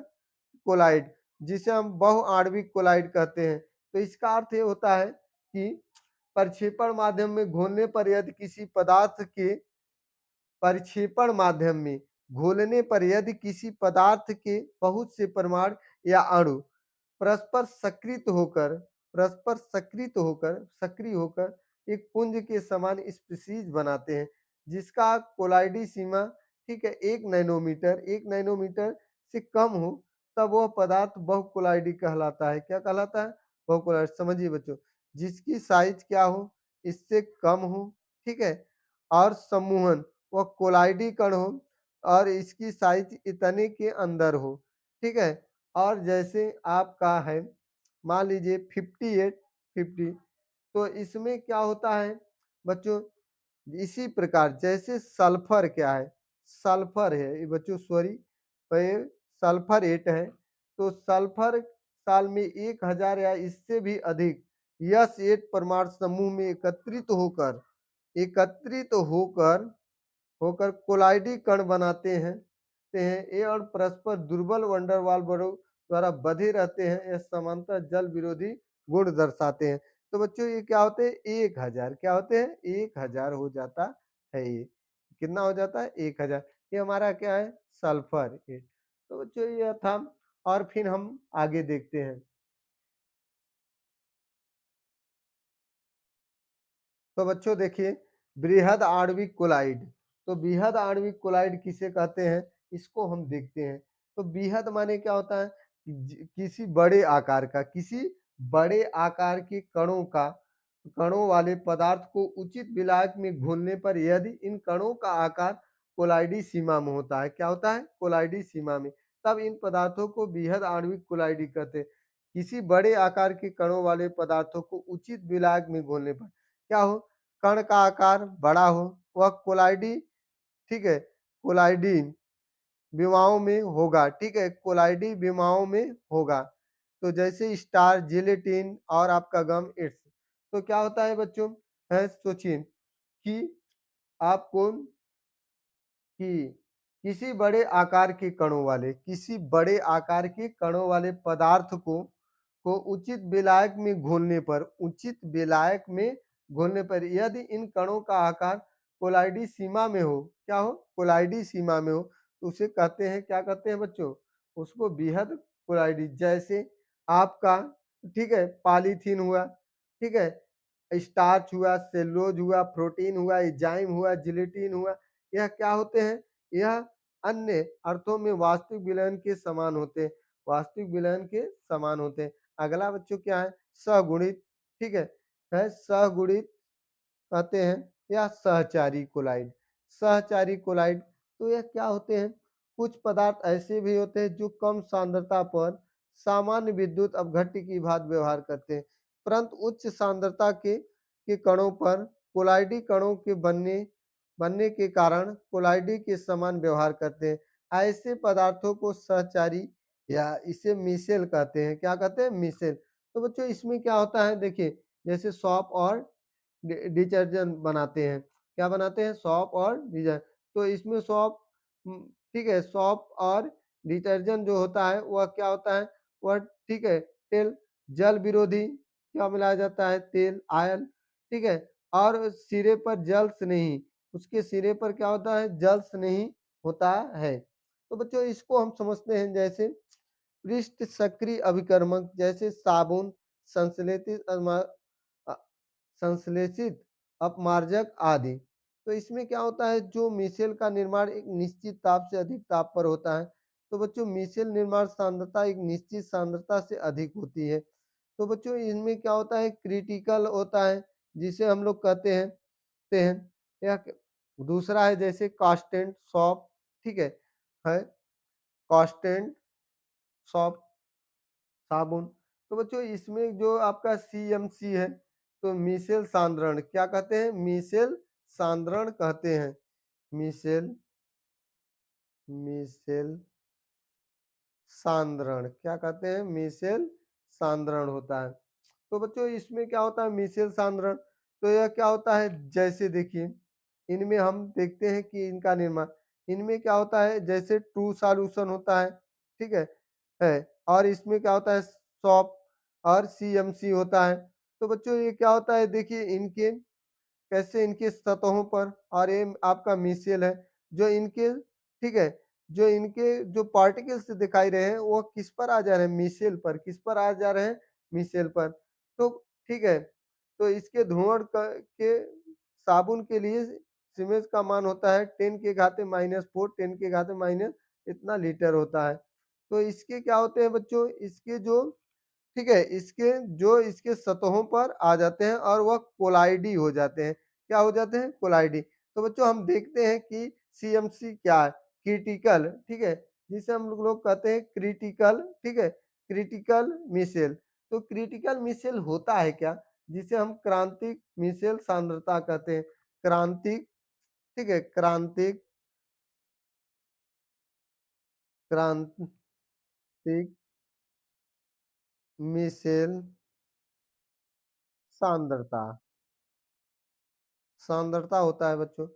कोलाइड, जिसे हम बहुआण्विक कोलाइड कहते हैं। तो इसका अर्थ ये होता है कि प्रक्षेपण माध्यम में घोलने पर यदि किसी पदार्थ के प्रक्षेपण माध्यम में घोलने पर यदि किसी पदार्थ के बहुत से परमाणु या अणु परस्पर सक्रिय होकर एक पुंज के समान स्पीशीज बनाते हैं, जिसका कोलाइडी सीमा, ठीक है, 1 नैनोमीटर से कम हो, तब वह पदार्थ बहुकोलाइडी कहलाता है। क्या कहलाता है? बहुकोलाइड। समझिए बच्चों, जिसकी साइज क्या हो? इससे कम हो, ठीक है? और सम्मोहन व कोलाइडी कण हो और इसकी साइज इतने के अंदर हो, ठीक है? और जैसे आपका है, मान लीजिए 58, 50, तो इसमें क्या होता है बच्चों, इसी प्रकार जैसे सल्फर क्या है, सल्फर है ये बच्चों, सॉरी, तो ये सल्फरेट है, तो सल्फर साल में 1000 या इससे भी अधिक यस 8 परमाणु समूह में एकत्रित होकर होकर कोलाइडी कण बनाते हैं, ये और परस्पर दुर्बल वंडरवाल बलों द्वारा बंधे रहते हैं। यह समानता जल विरोधी गुण दर्शाते हैं। तो बच्चों ये क्या होते हैं, 1000 क्या होते हैं, 1000 हो जाता है ये। कितना हो जाता है, 1000। ये हमारा क्या है, सल्फर ये। तो बच्चों ये था, और फिर हम आगे देखते हैं। तो बच्चों देखिए, बृहद आणविक कोलाइड, तो बृहद आणविक कोलाइड किसे कहते हैं, इसको हम देखते हैं। तो बृहद माने क्या होता है, किसी बड़े आकार का, किसी बड़े आकार के कणों वाले पदार्थ को उचित विलायक में घोलने पर यदि इन कणों का आकार कोलाइडी सीमा में होता है, क्या होता है, कोलाइडी सीमा में, तब इन पदार्थों को बृहद आणविक कोलाइडी कहते हैं। किसी बड़े आकार के कणों वाले पदार्थों को उचित विलायक में घोलने पर क्या हो, कण का आकार बड़ा हो, वह कोलाइडी, ठीक है, कोलाइडी विमाओं में होगा, ठीक है, कोलाइडी विमाओं में होगा। तो जैसे स्टार, जिलेटिन और आपका गम इट्स। तो क्या होता है बच्चों, है सोचिए कि आपको कि किसी बड़े आकार के कणों वाले पदार्थ को उचित विलायक में घोलने पर यदि इन कणों का आकार कोलाइडी सीमा में हो, क्या हो, कोलाइडी सीमा में हो, तो उसे कहते हैं, क्या कहते हैं बच्चों, उसको बृहद कोलाइडी। जैसे आपका, ठीक है, पॉलीथीन हुआ, ठीक है, स्टार्च हुआ, सेलुलोज हुआ, प्रोटीन हुआ, एंजाइम हुआ, जिलेटिन हुआ, यह क्या होते हैं, यह अन्य अर्थों में वास्तविक विलयन के समान होते हैं, वास्तविक विलयन के समान होते हैं। अगला बच्चों क्या है, सगुणित, ठीक है सगुणित कहते हैं, या सहचारी कोलाइड। सहचारी कोलाइड, तो यह क्या होते हैं, कुछ पदार्थ ऐसे भी होते हैं जो कम सांद्रता पर सामान्य विद्युत अपघट्य की भांति व्यवहार करते हैं, परंतु उच्च सांद्रता के कणों पर कोलाइडी कणों के बनने के कारण कोलाइडी के समान व्यवहार करते हैं। ऐसे पदार्थों को सहचारी या इसे मिसेल कहते हैं, क्या कहते हैं, मिसेल। तो बच्चों इसमें क्या होता है, देखिए जैसे सॉप और डिटर्जेंट बनाते हैं, क्या बनाते हैं, सॉप और डिटर्जेंट। तो इसमें सॉप, ठीक है, सॉप और डिटर्जेंट जो होता है वह क्या होता है, वह, ठीक है, तेल, जल विरोधी क्या मिलाया जाता है, तेल, आयल, ठीक है, और सिरे पर जल्स नहीं, उसके सिरे पर क्या होता है, जल्स नहीं होता है। तो बच्चों इसको हम समझते हैं, जैसे पृष्ठ सक्रिय अभिकर्मक, जैसे साबुन, संश्लेषित अ, संश्लेषित अपमार्जक आदि। तो इसमें क्या होता है, जो मिसेल का निर्माण एक निश्चित ताप से अधिक ताप पर होता है। तो बच्चों मिसेल निर्माण सांद्रता एक निश्चित सांद्रता से अधिक होती है। तो बच्चों इनमें क्या होता है, क्रिटिकल होता है, जिसे हम लोग कहते हैं या दूसरा है जैसे कांस्टेंट सॉफ्ट, ठीक है कांस्टेंट सॉफ्ट साबुन। तो बच्चों इसमें जो आपका सीएमसी है, तो मिसेल सांद्रण, क्या कहते हैं, मिसेल सांद्रण कहते हैं, मिसेल मिसेल सांद्रण, क्या कहते हैं, मिसेल सांद्रण होता है। तो बच्चों इसमें क्या होता है, मिसेल सांद्रण, तो यह क्या होता है, जैसे देखिए इनमें हम देखते हैं कि इनका निर्माण, इनमें क्या होता है, जैसे ट्रू सॉल्यूशन होता है, ठीक है, और इसमें क्या होता है, सॉप और सीएमसी होता है। तो बच्चों ये क्या होता है, देखिए इनके कैसे इनकी सतहों पर, और ये आपका मिसेल है, जो इनके, ठीक है, जो इनके जो पार्टिकल्स दिखाई रहे हैं वो किस पर आ जा रहे हैं, मिसेल पर, किस पर आ जा रहे हैं, मिसेल पर। तो ठीक है, तो इसके ध्रुवण के साबुन के लिए सीमेंस का मान होता है 10 के घाते -4, 10 के घाते माइनस इतना लीटर होता है। तो इसके क्या होते हैं बच्चों, इसके जो ठीक है? इसके सतहों पर आ जाते हैं और वह कोलाइडी हो जाते हैं। क्या हो जाते हैं? कोलाइडी। तो बच्चों हम देखते हैं कि सीएमसी क्या है? क्रिटिकल, ठीक है? जिसे हम लोग कहते हैं क्रिटिकल, ठीक है? Critical micelle. तो क्रिटिकल मिसेल होता है क्या? जिसे हम क्रांतिक मिसेल सांद्रता कहते हैं। क्रांतिक, ठीक है? क्रांतिक मिसेल सांद्रता। सांद्रता होता है बच्चों।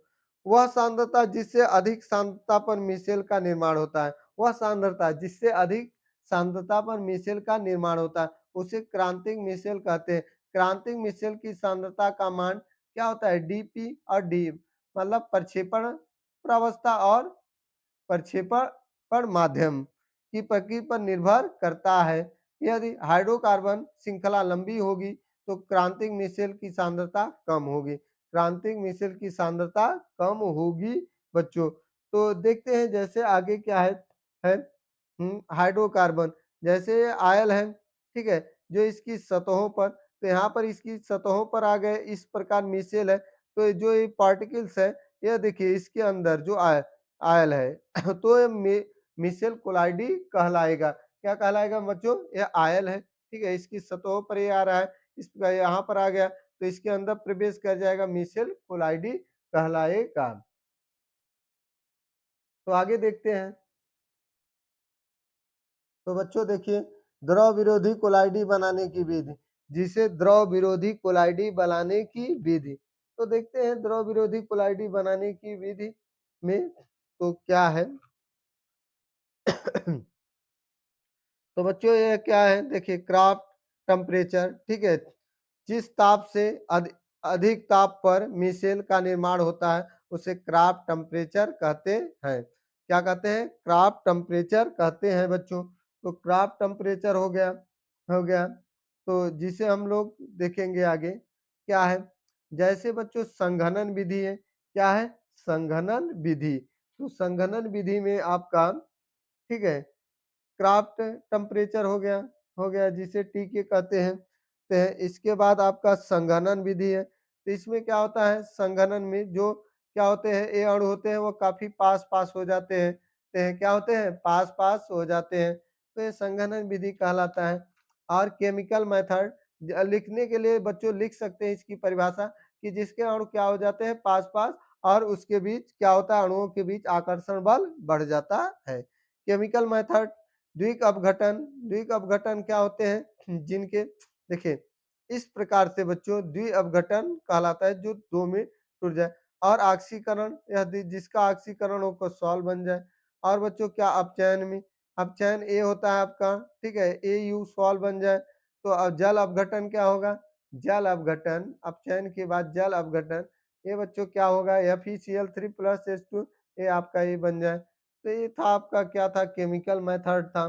वह सांद्रता जिससे अधिक सांद्रता पर मिसेल का निर्माण होता है। वह सांद्रता जिससे अधिक सांद्रता पर मिसेल का निर्माण होता है, उसे क्रांतिक मिसेल कहते हैं। क्रांतिक मिसेल की सांद्रता का मान क्या होता है? डीपी और डी मतलब प्रक्षेपण प्रावस्था और प्रक्षेपण पर माध्यम की प्रकृति पर निर्भर करता है। यदि हाइड्रोकार्बन श्रृंखला लंबी होगी तो क्रांतिक मिसेल की सांद्रता कम होगी। क्रांतिक मिसेल की सांद्रता कम होगी बच्चों। तो देखते हैं जैसे आगे क्या है हाइड्रोकार्बन जैसे ये आयल है, ठीक है? जो इसकी सतहों पर तो यहाँ पर इसकी सतहों पर आ गए इस प्रकार मिसेल है। तो ये जो ये पार्टिकल्स है, यह देखिए इसके अंदर जो आयल है तो ये मिशेल कोलाइडी कहलाएगा। क्या कहलाएगा बच्चों? यह आयल है, ठीक है? इसकी सतहों पर ये आ रहा है, इसका यहाँ पर आ गया, तो इसके अंदर प्रवेश कर जाएगा, मिशेल कोलाइडी कहलाएगा। तो आगे देखते हैं। तो बच्चों देखिए, द्रव विरोधी कोलाइडी बनाने की विधि, जिसे द्रव विरोधी कोलाइडी बनाने की विधि। तो देखते हैं द्रव विरोधी कोलाइडी बनाने की विधि में तो क्या है? तो बच्चों ये क्या है? देखिए क्राफ्ट टेम्परेचर, ठीक है? जिस ताप से अधिक ताप पर मिसेल का निर्माण होता है उसे क्राफ्ट टेम्परेचर कहते हैं। क्या कहते हैं? क्राफ्ट टेम्परेचर कहते हैं बच्चों। तो क्राफ्ट टेम्परेचर हो गया तो जिसे हम लोग देखेंगे आगे क्या है? जैसे बच्चों संघनन विधि है। क्या है? संघनन विधि। तो संघनन विधि में आपका, ठीक है, क्राफ्ट टेम्परेचर हो गया जिसे टी के कहते हैं। इसके बाद आपका संघनन विधि है। तो इसमें क्या होता है? संघनन में जो क्या होते हैं ये अणु होते हैं वो काफी पास-पास हो जाते हैं। क्या होते हैं? पास-पास हो जाते हैं। तो ये संघनन विधि कहलाता है। और केमिकल मेथड लिखने के लिए बच्चों लिख सकते हैं इसकी परिभाषा कि जिसके अणु क्या हो जाते हैं? पास-पास और उसके बीच क्या होता है? अणुओं के बीच आकर्षण बल बढ़ जाता है। केमिकल मेथड द्विक अपघटन। द्विक अपघटन क्या होते हैं? जिनके देखिए इस प्रकार से बच्चों द्वि अपघटन कहलाता है जो 2 में टूट जाए। और ऑक्सीकरण यदि जिसका ऑक्सीकरण हो को सॉल्व बन जाए। और बच्चों क्या अपचयन में अपचयन ए होता है आपका, ठीक है? एयू सॉल्व बन जाए। तो अब जल अपघटन क्या होगा? जल अपघटन अपचयन के बाद जल अपघटन ये बच्चों क्या होगा? FeCl3 प्लस H2 ये आपका ये बन जाए। तो ये था आपका क्या था? केमिकल मेथड था।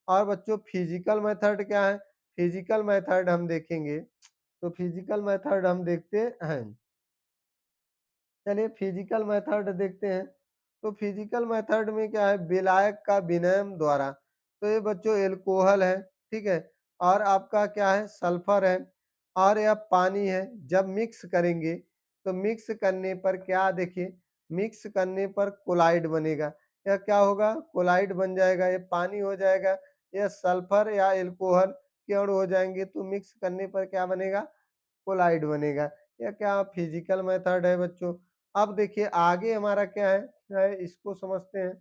और बच्चों फिजिकल मेथड क्या है? फिजिकल मेथड हम देखेंगे। तो फिजिकल मेथड हम देखते हैं। चलिए फिजिकल मेथड देखते हैं। तो फिजिकल मेथड में क्या है? विलायक का विनयन द्वारा। तो ये बच्चों एल्कोहल है, ठीक है? और आपका क्या है? सल्फर है और यह पानी है। जब मिक्स करेंगे तो मिक्स करने पर क्या देखिए मिक्स करने पर कोलाइड बनेगा। यह क्या होगा? कोलाइड बन जाएगा। ये पानी हो जाएगा, यह सल्फर या एल्कोहल के अणु हो जाएंगे तो मिक्स करने पर क्या बनेगा? कोलाइड बनेगा। यह क्या फिजिकल मेथड है बच्चों। अब देखिए आगे हमारा क्या है इसको समझते हैं।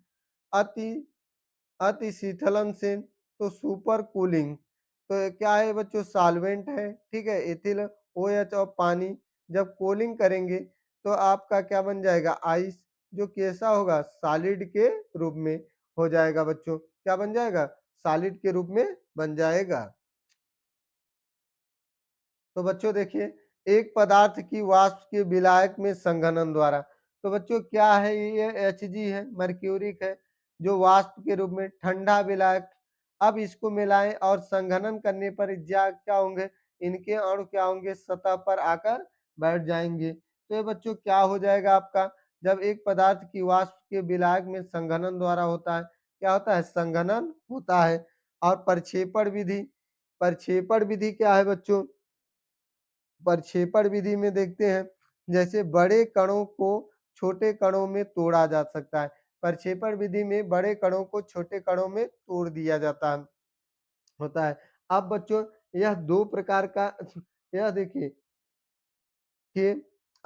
अति अति शीतलन तो सुपर कूलिंग। तो क्या है बच्चों? सॉल्वेंट है, ठीक है? एथिल OH और पानी जब कूलिंग करेंगे तो आपका क्या बन जाएगा? आइस, जो कैसा होगा? सॉलिड के रूप में हो जाएगा बच्चों। क्या बन जाएगा? सॉलिड के रूप में बन जाएगा। तो बच्चों देखिए एक पदार्थ की वाष्प के विलायक में संघनन द्वारा। तो बच्चों क्या है? ये Hg है, मर्क्यूरिक है, जो वाष्प के रूप में ठंडा विलायक। अब इसको मिलाएं और संघनन करने पर क्या होंगे? इनके अणु क्या होंगे? सतह पर आकर बैठ जाएंगे। तो ये बच्चों क्या हो जाएगा आपका? जब एक पदार्थ की वाष्प के विलायक में संघनन द्वारा होता है, क्या होता है? संघनन होता है। और प्रक्षेपण विधि प्रक्षेपण विधि क्या है बच्चों? प्रक्षेपण विधि में देखते हैं जैसे बड़े कणों को छोटे कणों में तोड़ा जा सकता है। प्रक्षेपण विधि में बड़े कणों को छोटे कणों में तोड़ दिया जाता है होता है। अब बच्चों यह 2 प्रकार का यह देखिए कि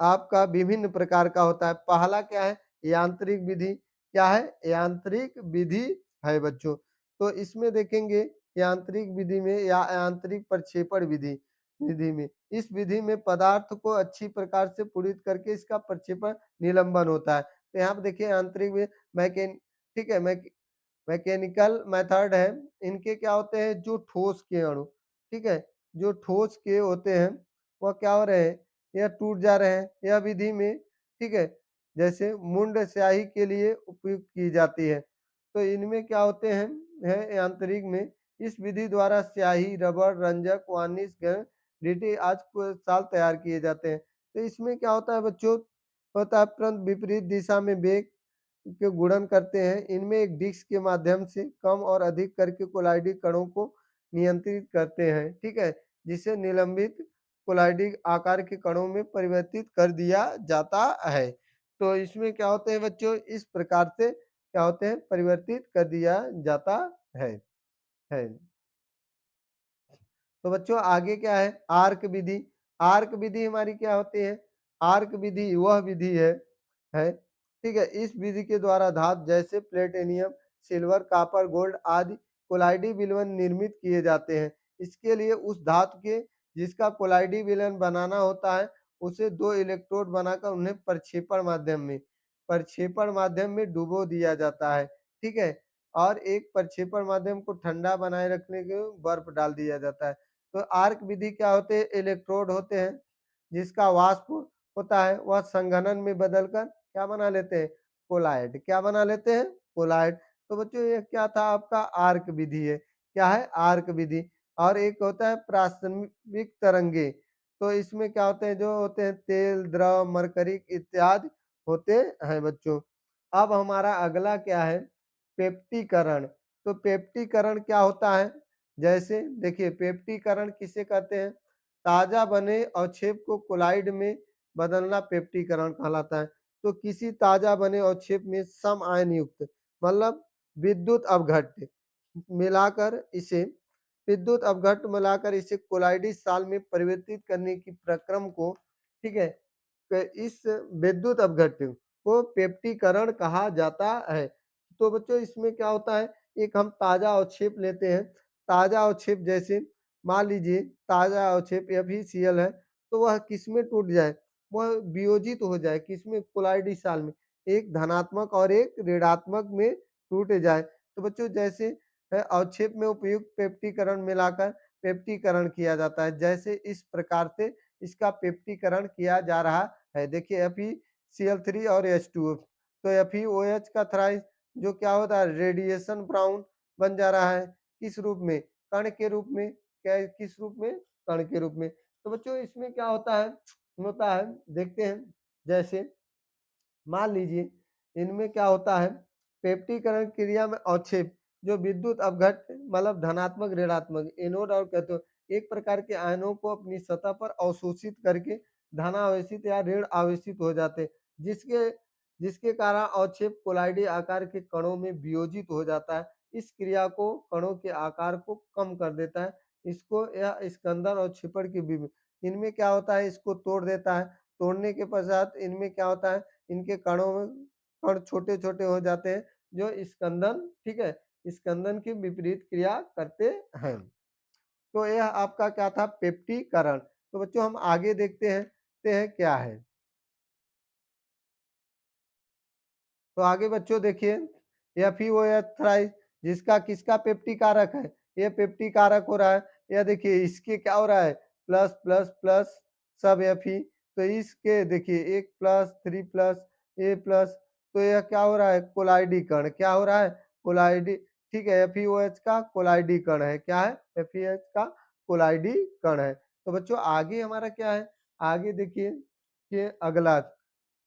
आपका विभिन्न प्रकार का होता है। पहला क्या है? यांत्रिक विधि। क्या है? यांत्रिक विधि है बच्चों। तो इसमें देखेंगे यांत्रिक विधि में या यांत्रिक प्रक्षेपण विधि विधि में इस विधि में पदार्थ को अच्छी प्रकार से पूरित करके इसका प्रक्षेपण निलंबन होता है। तो यहाँ पे देखिए यांत्रिक में मैकेन ठीक है मैकेनिकल मेथड है। इनके क्या होते हैं जो ठोस के अणु, ठीक है? जो ठोस के होते हैं वह क्या हो रहे हैं? यह टूट जा रहे हैं। यह विधि में ठीक है जैसे मुंड स्याही के लिए उपयोग की जाती है। तो इनमें क्या होते हैं है यांत्रिक में इस विधि द्वारा स्याही, रबड़, रंजक, वार्निश, रीठी आज को साल तैयार किए जाते हैं। तो इसमें क्या होता है बच्चों? होता है तुरंत विपरीत दिशा में वेग के गुणन करते हैं। इनमें एक डिस्क के माध्यम से कम और अधिक करके कोलाइडी कणों को नियंत्रित करते हैं, ठीक है? जिसे निलंबित कोलाइडी आकार के कणों में परिवर्तित कर दिया जाता है। तो इसमें क्या होते हैं बच्चों? इस प्रकार से क्या होते हैं? परिवर्तित कर दिया जाता है। है। तो बच्चों आगे क्या है? आर्क विधि। आर्क विधि हमारी क्या होती है? आर्क विधि वह विधि है ठीक है? इस विधि के द्वारा धातु जैसे प्लेटिनियम, सिल्वर, कॉपर, गोल्ड आदि कोलाइडी विलयन निर्मित किए जाते हैं। इसके लिए उस धातु के जिसका कोलाइडी विलयन बनाना होता है, उसे 2 इलेक्ट्रोड बनाकर उन्हें प्रक्षेपण माध्यम में डुबो दिया जाता है, ठीक है? और एक प्रक्षेपण माध्यम को ठंडा बनाए रखने के बर्फ डाल दिया जाता है। तो आर्क विधि क्या होते हैं? इलेक्ट्रोड होते हैं जिसका वाष्प होता है वह संघनन में बदलकर क्या बना लेते हैं? कोलाइड। क्या बना लेते हैं? कोलाइड। तो बच्चों ये क्या था आपका? आर्क विधि है। क्या है? आर्क विधि। और एक होता है प्रासंगिक तरंगे। तो इसमें क्या होते हैं? जो होते हैं तेल, द्रव, मरकरी इत्यादि होते हैं बच्चों। अब हमारा अगला क्या है? पेप्टीकरण। तो पेप्टीकरण क्या होता है? जैसे देखिए पेप्टीकरण किसे कहते हैं? ताजा बने अवक्षेप को कोलाइड में बदलना पेप्टीकरण कहलाता है। तो किसी ताजा बने अवक्षेप में सम आयन युक्त मतलब विद्युत अपघट्य मिलाकर इसे कोलाइडी साल में परिवर्तित करने की प्रक्रम को ठीक है इस विद्युत अपघट्य को पेप्टीकरण कहा जाता है। तो बच्चों इसमें क्या होता है? एक हम ताजा अवक्षेप लेते हैं। ताजा अवक्षेप जैसे मान लीजिए ताजा अवक्षेप FeCl है तो वह किसमें टूट जाए? वह वियोजित हो जाए किसमें? कोलाइडिसल में। एक धनात्मक और एक ऋणात्मक में टूट जाए। तो बच्चों जैसे अवक्षेप में उपयुक्त पेप्टीकरण मिलाकर पेप्टीकरण किया जाता है। जैसे इस प्रकार से इसका पेप्टीकरण किया जा रहा है। देखिए FeCl3 और H2O तो FeOH का थ्राइस जो क्या होता है? रेडिएशन ब्राउन बन जा रहा है। किस रूप में? कण के रूप में। क्या किस रूप में? कण के रूप में। तो बच्चों इसमें क्या होता है देखते हैं जैसे मान लीजिए इनमें क्या होता है? पेप्टीकरण क्रिया में अवक्षेप जो विद्युत अपघट्य मतलब धनात्मक ऋणात्मक एनोड और कैथोड एक प्रकार के आयनों को अपनी सतह पर अवशोषित करके धनावेशित या ऋण आवेशित हो जाते हैं जिसके जिसके कारण अवक्षेप कोलाइडी आकार के कणों में वियोजित हो जाता है। इस क्रिया को कणों के आकार को कम कर देता है। इसको यह स्कंदन और छिपड़ की इनमें क्या होता है? इसको तोड़ देता है। तोड़ने के पश्चात इनमें क्या होता है? इनके कणों में कण छोटे-छोटे हो जाते हैं जो स्कंदन ठीक है? स्कंदन की विपरीत क्रिया करते हैं। तो यह आपका क्या था? पेप्टीकरण। तो बच्चों हम आगे देखते हैं क्या है? तो आगे बच्चों देखिए FeOH थ्राइस जिसका किसका पेप्टी कारक है? ये पेप्टी कारक हो रहा है। यह देखिए इसके क्या हो रहा है? प्लस प्लस प्लस सब Fe तो इसके देखिए 1 प्लस 3 प्लस A प्लस तो यह क्या हो रहा है? कोलाइडी कण क्या हो रहा है? कोलाइडी ठीक है FeOH का कोलाइडी कण है। क्या है? FeOH का कोलाइडी कण है। तो बच्चों आगे हमारा क्या है? आगे देखिए कि अगला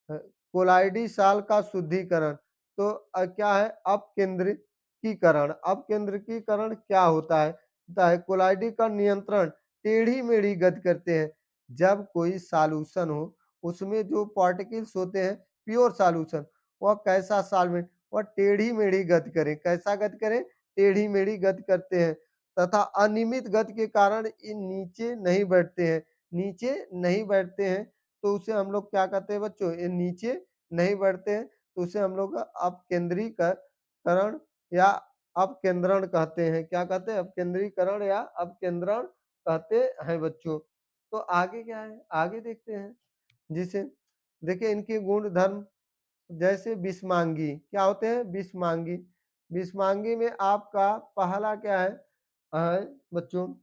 कोलाइडी साल का शुद्धिकरण तो क्या है? अपकेंद्रीकरण अपकेंद्रीकरण क्या होता है? होता है कोलाइडी का नियंत्रण टेढ़ी-मेढ़ी गति करते हैं। जब कोई सॉल्यूशन हो, उसमें जो पार्टिकल्स होते हैं प्योर सॉल्यूशन, वह कैसा सॉल्वेंट वह टेढ़ी-मेढ़ी गति करें। कैसा गति करें? टेढ़ी-मेढ़ी गति करते हैं तथा अनियमित गति के कारण ये नीचे नहीं बैठते हैं। नीचे नहीं बैठते हैं तो उसे हम लोग क्या कहते हैं बच्चों? ये नीचे नहीं बैठते हैं तो उसे हम लोग अपकेंद्रीकरण या अपकेंद्रण कहते हैं। क्या कहते हैं? अपकेंद्रीकरण या अपकेंद्रण कहते हैं बच्चों। तो आगे क्या है? आगे देखते हैं। जिसे देखिए इनके गुण धर्म जैसे बिस्मांगी, क्या होते हैं? बिस्मांगी। बिस्मांगी में आपका पहला क्या है? बच्चों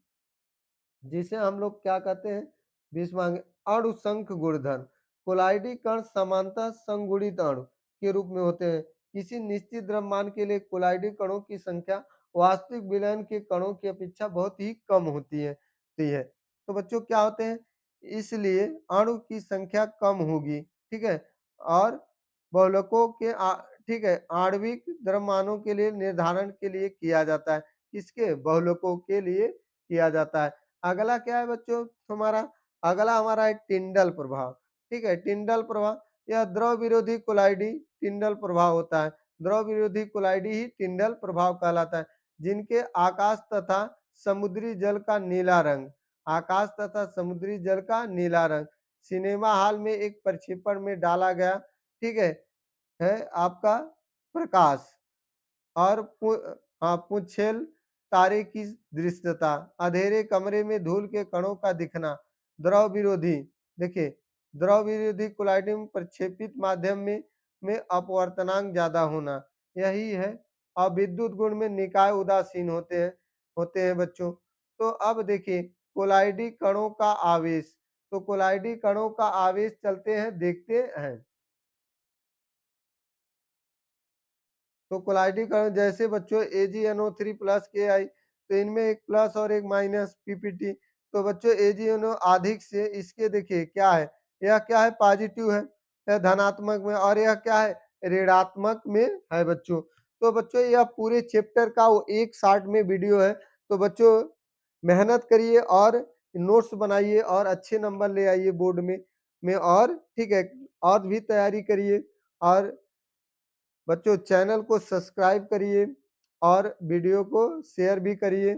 जिसे हम लोग क्या कहते हैं? बिस्मांगी अणुसंख गुणधर्म। कोलाइडी कण समानतः संगुणित अणु के रूप में होते हैं। किसी निश्चित द्रव्यमान के लिए कोलाइडी कणों की संख्या वास्तविक विलयन के कणों की अपेक्षा बहुत ही कम होती है। तो बच्चों क्या होते हैं? इसलिए अणु की संख्या कम होगी, ठीक है? और बहुलकों के ठीक है, आणविक द्रव्यमानों के लिए निर्धारण के लिए किया जाता है। किसके? बहुलकों के लिए किया जाता है। अगला क्या है बच्चों तुम्हारा? अगला हमारा है टिंडल प्रभाव, ठीक है? टिंडल प्रभाव यह द्रव विरोधी कोलाइडी टिंडल प्रभाव होता है। द्रव विरोधी कोलाइडी ही टिंडल प्रभाव कहलाता है, जिनके आकाश तथा समुद्री जल का नीला रंग, आकाश तथा समुद्री जल का नीला रंग सिनेमा हॉल में एक प्रक्षेपण में डाला गया, ठीक है आपका प्रकाश और पुंछेल तारे की दृश्यता, अंधेरे कमरे में धूल के कणों का दिखना, द्रव विरोधी देखिए द्रव विरोधी कोलाइडी में प्रक्षेपित माध्यम में अपवर्तनांक ज्यादा होना, यही है। और विद्युत गुण में निकाय उदासीन होते हैं बच्चों। तो अब देखिए कोलाइडी कणों का आवेश, तो कोलाइडी कणों का आवेश चलते हैं देखते हैं। तो कोलाइडी कण जैसे बच्चों AgNO3 प्लस Ki, तो इनमें एक प्लस और एक माइनस पीपीटी। तो बच्चों AgNO अधिक से इसके देखिए क्या है? यह क्या है? पॉजिटिव है, यह धनात्मक में, और यह क्या है? ऋणात्मक में है बच्चों। तो बच्चों यह पूरे चैप्टर का वो एक शॉर्ट में वीडियो है। तो बच्चों मेहनत करिए और नोट्स बनाइए और अच्छे नंबर ले आइए बोर्ड में और ठीक है, और भी तैयारी करिए। और बच्चों चैनल को सब्सक्राइब करिए और वीडियो को शेयर भी करिए।